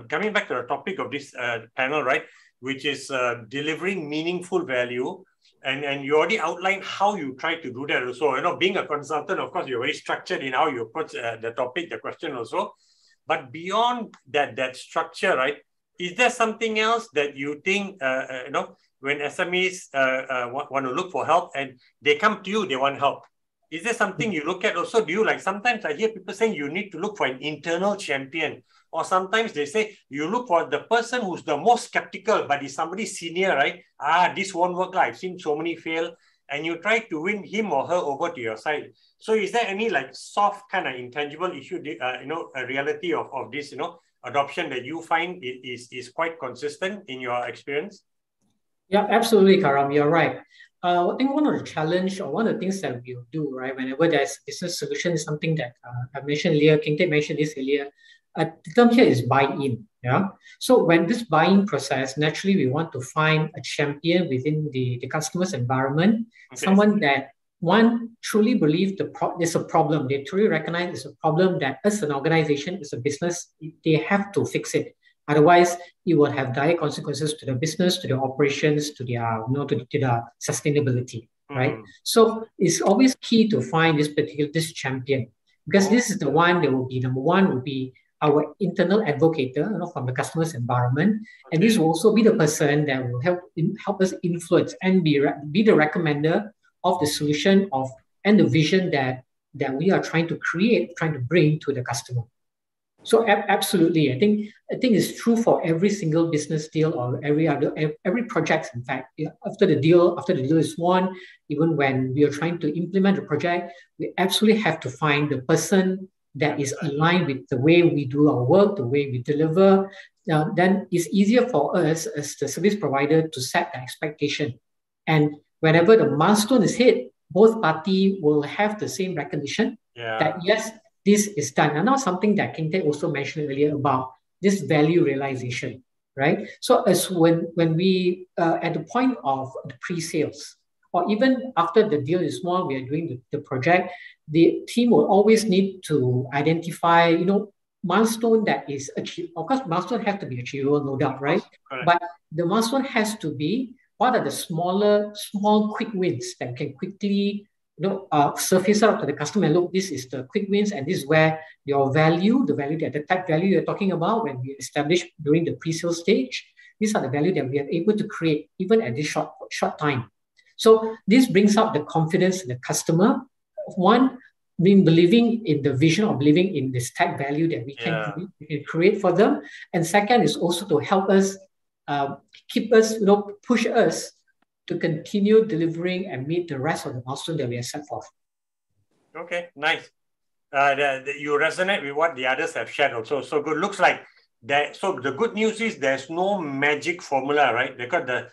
coming back to the topic of this panel, right, which is delivering meaningful value, and you already outlined how you try to do that also. Being a consultant, of course, you're very structured in how you approach the topic, the question also. But beyond that structure, right, is there something else that you think, when SMEs want to look for help and they come to you, they want help? Is there something you look at also? Do you, like, sometimes I hear people saying you need to look for an internal champion, or sometimes they say you look for the person who's the most skeptical, but is somebody senior, right? This won't work. I've seen so many fail, and you try to win him or her over to your side. So is there any like soft kind of intangible issue, a reality of this, adoption that you find is quite consistent in your experience? Yeah, absolutely, Karam. You're right. I think one of the challenge or one of the things that we do, right, whenever there's business solution, is something that I mentioned earlier, Keng Teck mentioned this earlier. The term here is buy-in. Yeah. So when this buying process, naturally we want to find a champion within the customer's environment, someone that one, truly believe there's a problem. They truly recognize it's a problem that as an organization, as a business, they have to fix it. Otherwise, it will have dire consequences to the business, to the operations, to their, to the sustainability, right? So it's always key to find this champion, because this is the one that will be, number one, will be our internal advocator, from the customer's environment. And this will also be the person that will help us influence and be the recommender of the solution and the vision that we are trying to create, trying to bring to the customer. So absolutely, I think it's true for every single business deal or every project. In fact, after the deal is won, even when we are trying to implement the project, we absolutely have to find the person that is aligned with the way we do our work, the way we deliver. Then it's easier for us as the service provider to set the expectation. And whenever the milestone is hit, both parties will have the same recognition that yes, this is done. And now something that Keng also mentioned earlier about this value realization, right? So as when we at the point of the pre-sales, or even after the deal is won, we are doing the project, the team will always need to identify, milestone that is achieved. Of course, milestone have to be achievable, no doubt, right? But the milestone has to be what are the small quick wins that can quickly surface out to the customer and look, this is the quick wins, and this is where your value, the type value you're talking about when we establish during the pre-sale stage, these are the value that we are able to create even at this short time. So this brings out the confidence in the customer. One, believing in the vision or believing in this type value that we can create for them. And second is also to help us, keep us, push us to continue delivering and meet the rest of the milestone that we have set forth. Okay, nice. You resonate with what the others have shared also. So good. Looks like that. So the good news is there's no magic formula, right? Because the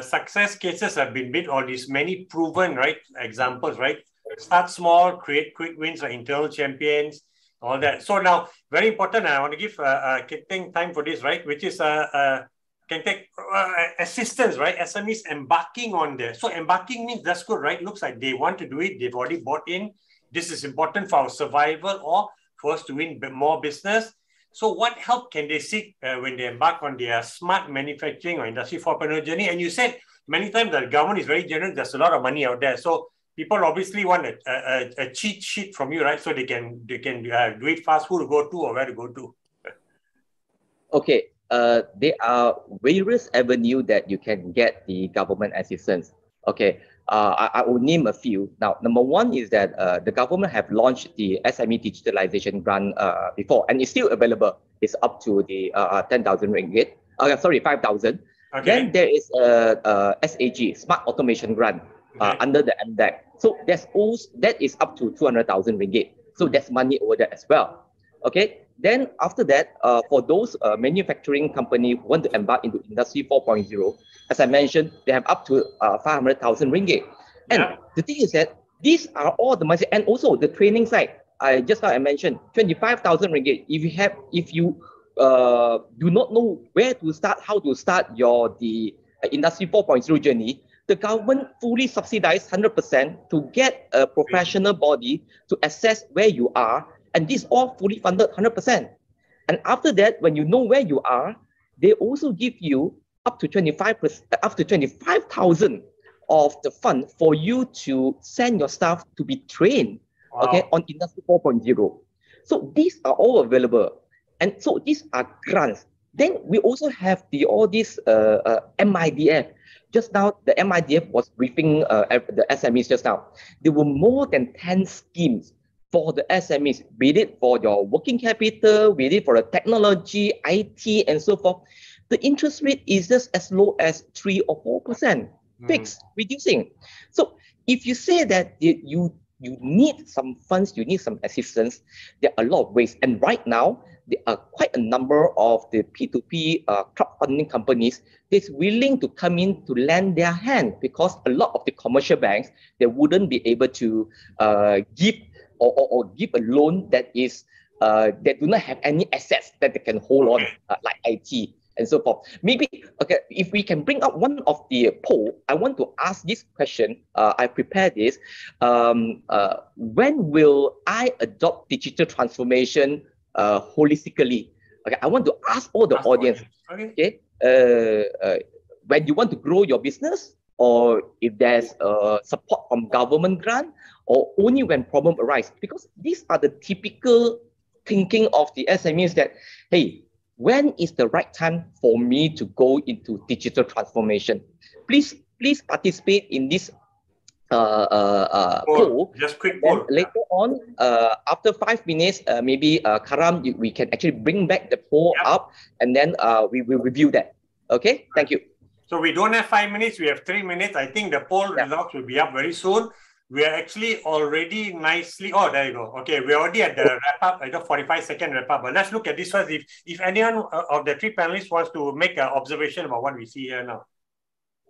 success cases have been built on these many proven, right, examples, right? Start small, create quick wins or internal champions, all that. So now, very important, I want to give Keng time for this, right? Which is can take assistance, right? SMEs embarking on this. So embarking means that's good, right? Looks like they want to do it. They've already bought in. This is important for our survival or for us to win more business. So what help can they seek when they embark on their smart manufacturing or Industry 4.0 journey? And you said many times that the government is very generous. There's a lot of money out there. So people obviously want a cheat sheet from you, right? So they can do it fast, who to go to or where to go to. Okay. There are various avenues that you can get the government assistance. Okay, I will name a few. Now, number one is that the government have launched the SME digitalization grant before, and it's still available. It's up to the 10,000 ringgit. 5,000. Okay. Then there is a SAG, Smart Automation Grant, under the MDEC. So that is up to 200,000 ringgit. So there's money over there as well. Okay. Then after that, for those manufacturing companies who want to embark into Industry 4.0, as I mentioned, they have up to 500,000 ringgit. And the thing is that these are all the money, and also the training side. I mentioned 25,000 ringgit. If you do not know where to start, how to start the Industry 4.0 journey, the government fully subsidized 100% to get a professional body to assess where you are. And this all fully funded 100%. And after that, when you know where you are, they also give you up to 25,000 of the fund for you to send your staff to be trained, on Industry 4.0. So these are all available. And so these are grants. Then we also have all these MIDF. Just now, the MIDF was briefing the SMEs just now. There were more than 10 schemes for the SMEs, be it for your working capital, be it for the technology, IT, and so forth. The interest rate is just as low as 3 or 4%, fixed, reducing. So if you say that you need some funds, you need some assistance, there are a lot of ways. And right now, there are quite a number of the P2P crowdfunding companies that's willing to come in to lend their hand, because a lot of the commercial banks, they wouldn't be able to give or give a loan that is that do not have any assets that they can hold on, like IT. and so forth. Maybe, okay, if we can bring up one of the poll, I want to ask this question. I prepared this. When will I adopt digital transformation holistically? Okay, I want to ask all the audience. Okay, when you want to grow your business, or if there's support from government grant, or only when problem arise, because these are the typical thinking of the SMEs that, hey, when is the right time for me to go into digital transformation? Please participate in this poll. Just quick poll. Later on, after 5 minutes, maybe Karam, we can actually bring back the poll up, and then we will review that. Okay, thank you. So we don't have 5 minutes, we have 3 minutes. I think the poll results will be up very soon. We are actually already nicely, oh, there you go. Okay, we're already at the wrap up, 45-second wrap up. But let's look at this first. If anyone of the three panelists wants to make an observation about what we see here now.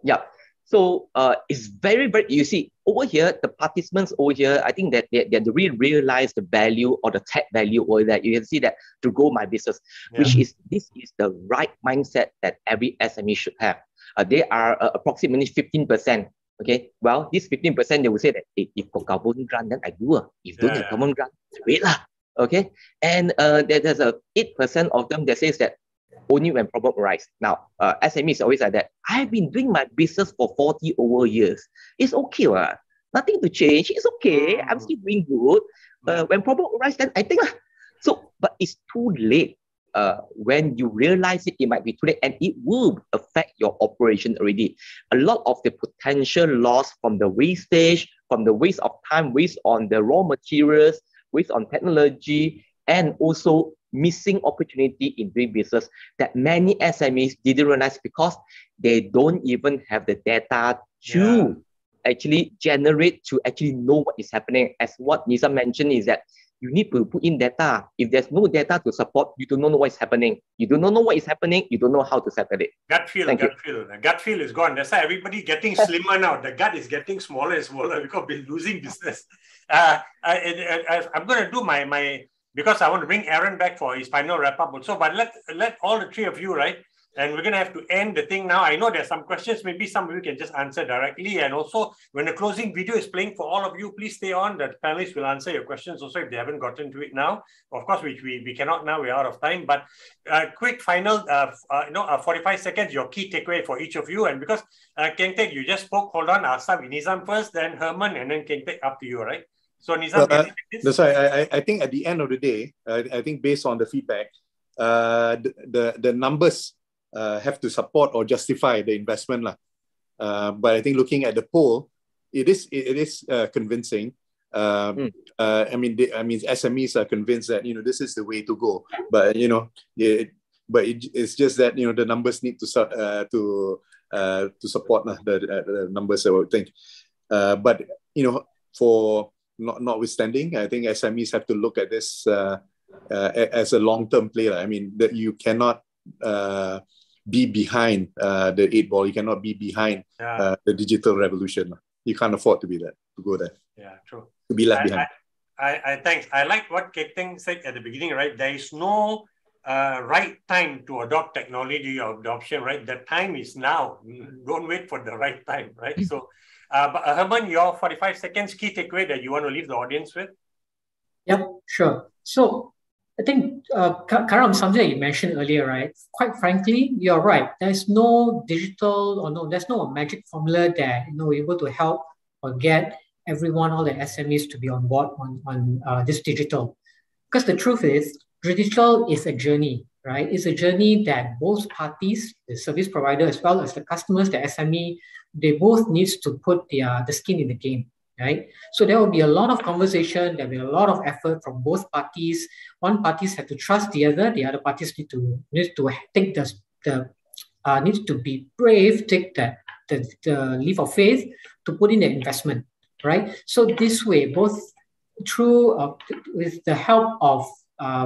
Yeah, so it's very, you see, over here, the participants over here, I think that they really realize the value or the tech value, or that you can see that to grow my business, this is the right mindset that every SME should have. They are approximately 15%. Okay, well, this 15%, they will say that, hey, if for government grant, then I do. If don't have government grant, wait lah. Okay, and there's a 8% of them that says that only when problem arise. Now, SMEs always like that. I've been doing my business for 40 over years. It's okay, nothing to change. It's okay. I'm still doing good. When problem arise, then I think so. But it's too late. When you realize it might be too late, and it will affect your operation already. A lot of the potential loss from the wastage, from the waste of time, waste on the raw materials, waste on technology, and also missing opportunity in doing business that many SMEs didn't realize because they don't even have the data to actually generate, to actually know what is happening. As what Nizam mentioned is that you need to put in data. If there's no data to support, you do not know what is happening. You do not know what is happening. You don't know how to settle it. Gut feel. The gut feel is gone. That's why everybody getting slimmer now. The gut is getting smaller and smaller because we're losing business. I'm going to do my because I want to bring Aaron back for his final wrap up also. But let all the three of you, right? And we're going to have to end the thing now. I know there's some questions. Maybe some of you can just answer directly. And also, when the closing video is playing for all of you, please stay on. The panelists will answer your questions also if they haven't gotten to it now. Of course, which we cannot now. We're out of time. But quick final, 45 seconds, your key takeaway for each of you. And because Keng Teck, you just spoke, hold on. I'll start with Nizam first, then Herman, and then Keng Teck, up to you, right? So Nizam, that's why I think at the end of the day, I think based on the feedback, the numbers have to support or justify the investment lah. But I think looking at the poll, it is convincing. I mean SMEs are convinced that this is the way to go. But it's just that the numbers need to support the numbers, I would think. But for notwithstanding, I think SMEs have to look at this as a long-term play. I mean that you cannot be behind the 8 ball. You cannot be behind the digital revolution. You can't afford to be there, to go there. Yeah, true. To be left behind. Thanks. I like what Keng said at the beginning, right? There is no right time to adopt technology or adoption, right? The time is now. Don't wait for the right time, right? So, Herman, your 45 seconds key takeaway that you want to leave the audience with? Yep, sure. So, I think, Karam, something that you mentioned earlier, right? Quite frankly, you're right. There's no digital there's no magic formula that we're able to help or get everyone, all the SMEs to be on board on this digital. Because the truth is, digital is a journey, right? It's a journey that both parties, the service provider as well as the customers, the SME, they both need to put the skin in the game. Right? So there will be a lot of conversation, there will be a lot of effort from both parties. One parties have to trust the other parties need to take needs to be brave, take the leap of faith to put in the investment, right? So this way, both through with the help of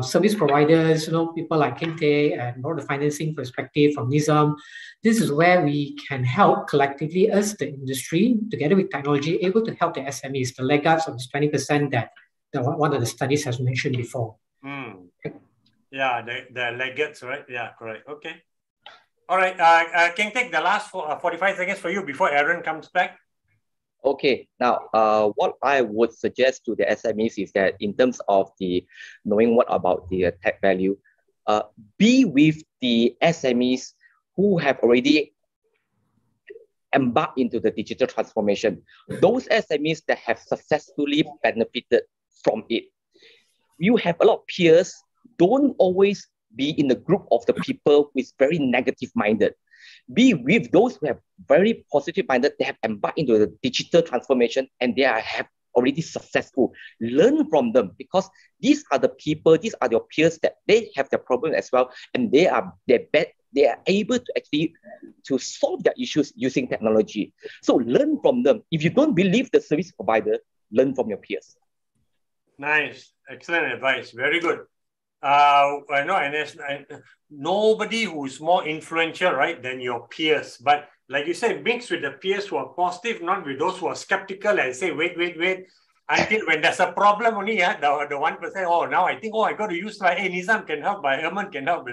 service providers, people like Keng Teck and more the financing perspective from Nizam, this is where we can help collectively as the industry, together with technology, able to help the SMEs, the laggards of this 20% that one of the studies has mentioned before. Yeah, the laggards, right? Yeah, correct. Okay. All right, Keng, take the last 45 seconds for you before Aaron comes back. Okay, now what I would suggest to the SMEs is that in terms of the knowing what about the tech value, be with the SMEs who have already embarked into the digital transformation. Those SMEs that have successfully benefited from it. You have a lot of peers, don't always be in the group of the people who is very negative minded. Be with those who have very positive minded, they have embarked into the digital transformation and they have already successful. Learn from them because these are the people, these are your peers that they have their problem as well, and they are able to actually to solve their issues using technology. So learn from them. If you don't believe the service provider, learn from your peers. Nice, excellent advice. Very good. I know, and nobody who is more influential, right, than your peers. But like you said, mix with the peers who are positive, not with those who are skeptical and say, wait, until when there's a problem only, the 1%, oh, now I think, oh, I got to use like, hey, Nizam can help, but Herman can help,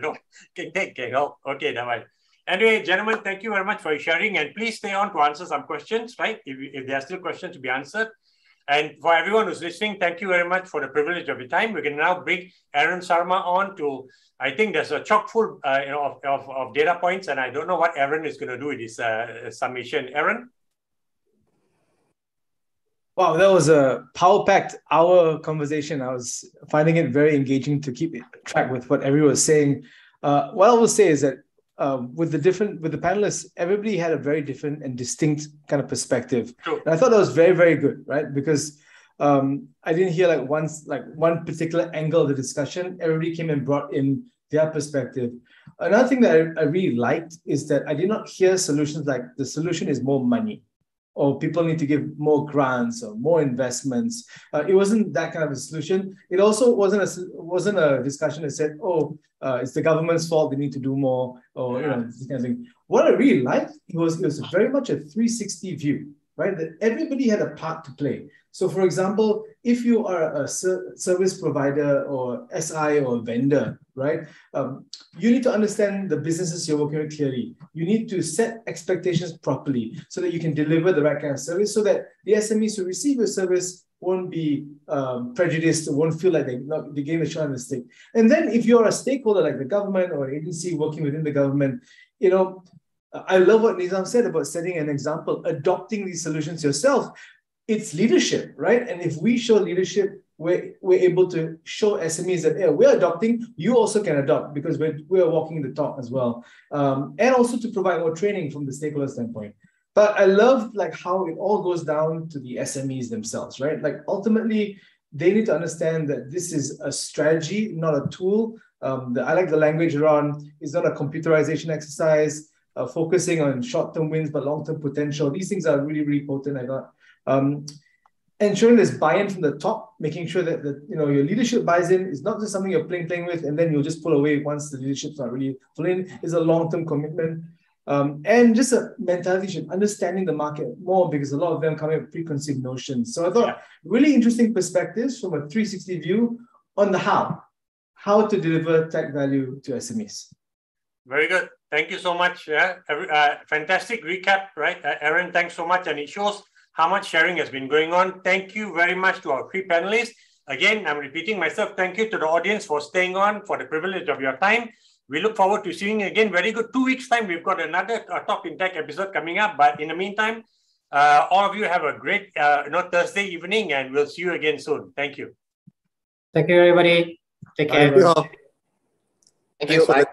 can help. Okay, that one. Anyway, gentlemen, thank you very much for sharing, and please stay on to answer some questions, right? If there are still questions to be answered. And for everyone who's listening, thank you very much for the privilege of your time. We can now bring Aaron Sarma on to, I think there's a chock full of data points, and I don't know what Aaron is going to do with his summation. Aaron? Wow, that was a power-packed hour conversation. I was finding it very engaging to keep track with what everyone was saying. What I will say is that with the panelists, everybody had a very different and distinct kind of perspective. True. And I thought that was very, very good, right? Because I didn't hear one particular angle of the discussion. Everybody came and brought in their perspective. Another thing that I really liked is that I did not hear solutions like the solution is more money, or people need to give more grants or more investments. It wasn't that kind of a solution. It also wasn't a discussion that said, oh, it's the government's fault, they need to do more, or this kind of thing. What I really liked was it was very much a 360 view, right? That everybody had a part to play. So for example, if you are a service provider or SI or vendor, right? You need to understand the businesses you're working with clearly. You need to set expectations properly so that you can deliver the right kind of service, so that the SMEs who receive your service won't be prejudiced, won't feel like they're getting the short end of the stick. And then if you're a stakeholder like the government or an agency working within the government, I love what Nizam said about setting an example, adopting these solutions yourself. It's leadership, right? And if we show leadership, we're able to show SMEs that, yeah, we're adopting, you also can adopt, because we're walking the talk as well. And also to provide more training from the stakeholder standpoint. But I love how it all goes down to the SMEs themselves, right? Ultimately, they need to understand that this is a strategy, not a tool. I like the language around, it's not a computerization exercise, focusing on short-term wins, but long-term potential. These things are really, really potent, I thought. Ensuring there's buy-in from the top, making sure that your leadership buys in. Is not just something you're playing with and then you'll just pull away once the leadership's not really full in. It's a long-term commitment. And just a mentality shift, understanding the market more, because a lot of them come in with preconceived notions. So I thought really interesting perspectives from a 360 view on the how to deliver tech value to SMEs. Very good. Thank you so much. Fantastic recap, right? Aaron, thanks so much. And it shows how much sharing has been going on. Thank you very much to our three panelists. Again, I'm repeating myself. Thank you to the audience for staying on, for the privilege of your time. We look forward to seeing you again. Very good. 2 weeks' time, we've got another Talk in Tech episode coming up. But in the meantime, all of you have a great Thursday evening, and we'll see you again soon. Thank you. Thank you, everybody. Take care. Thank you. Bye.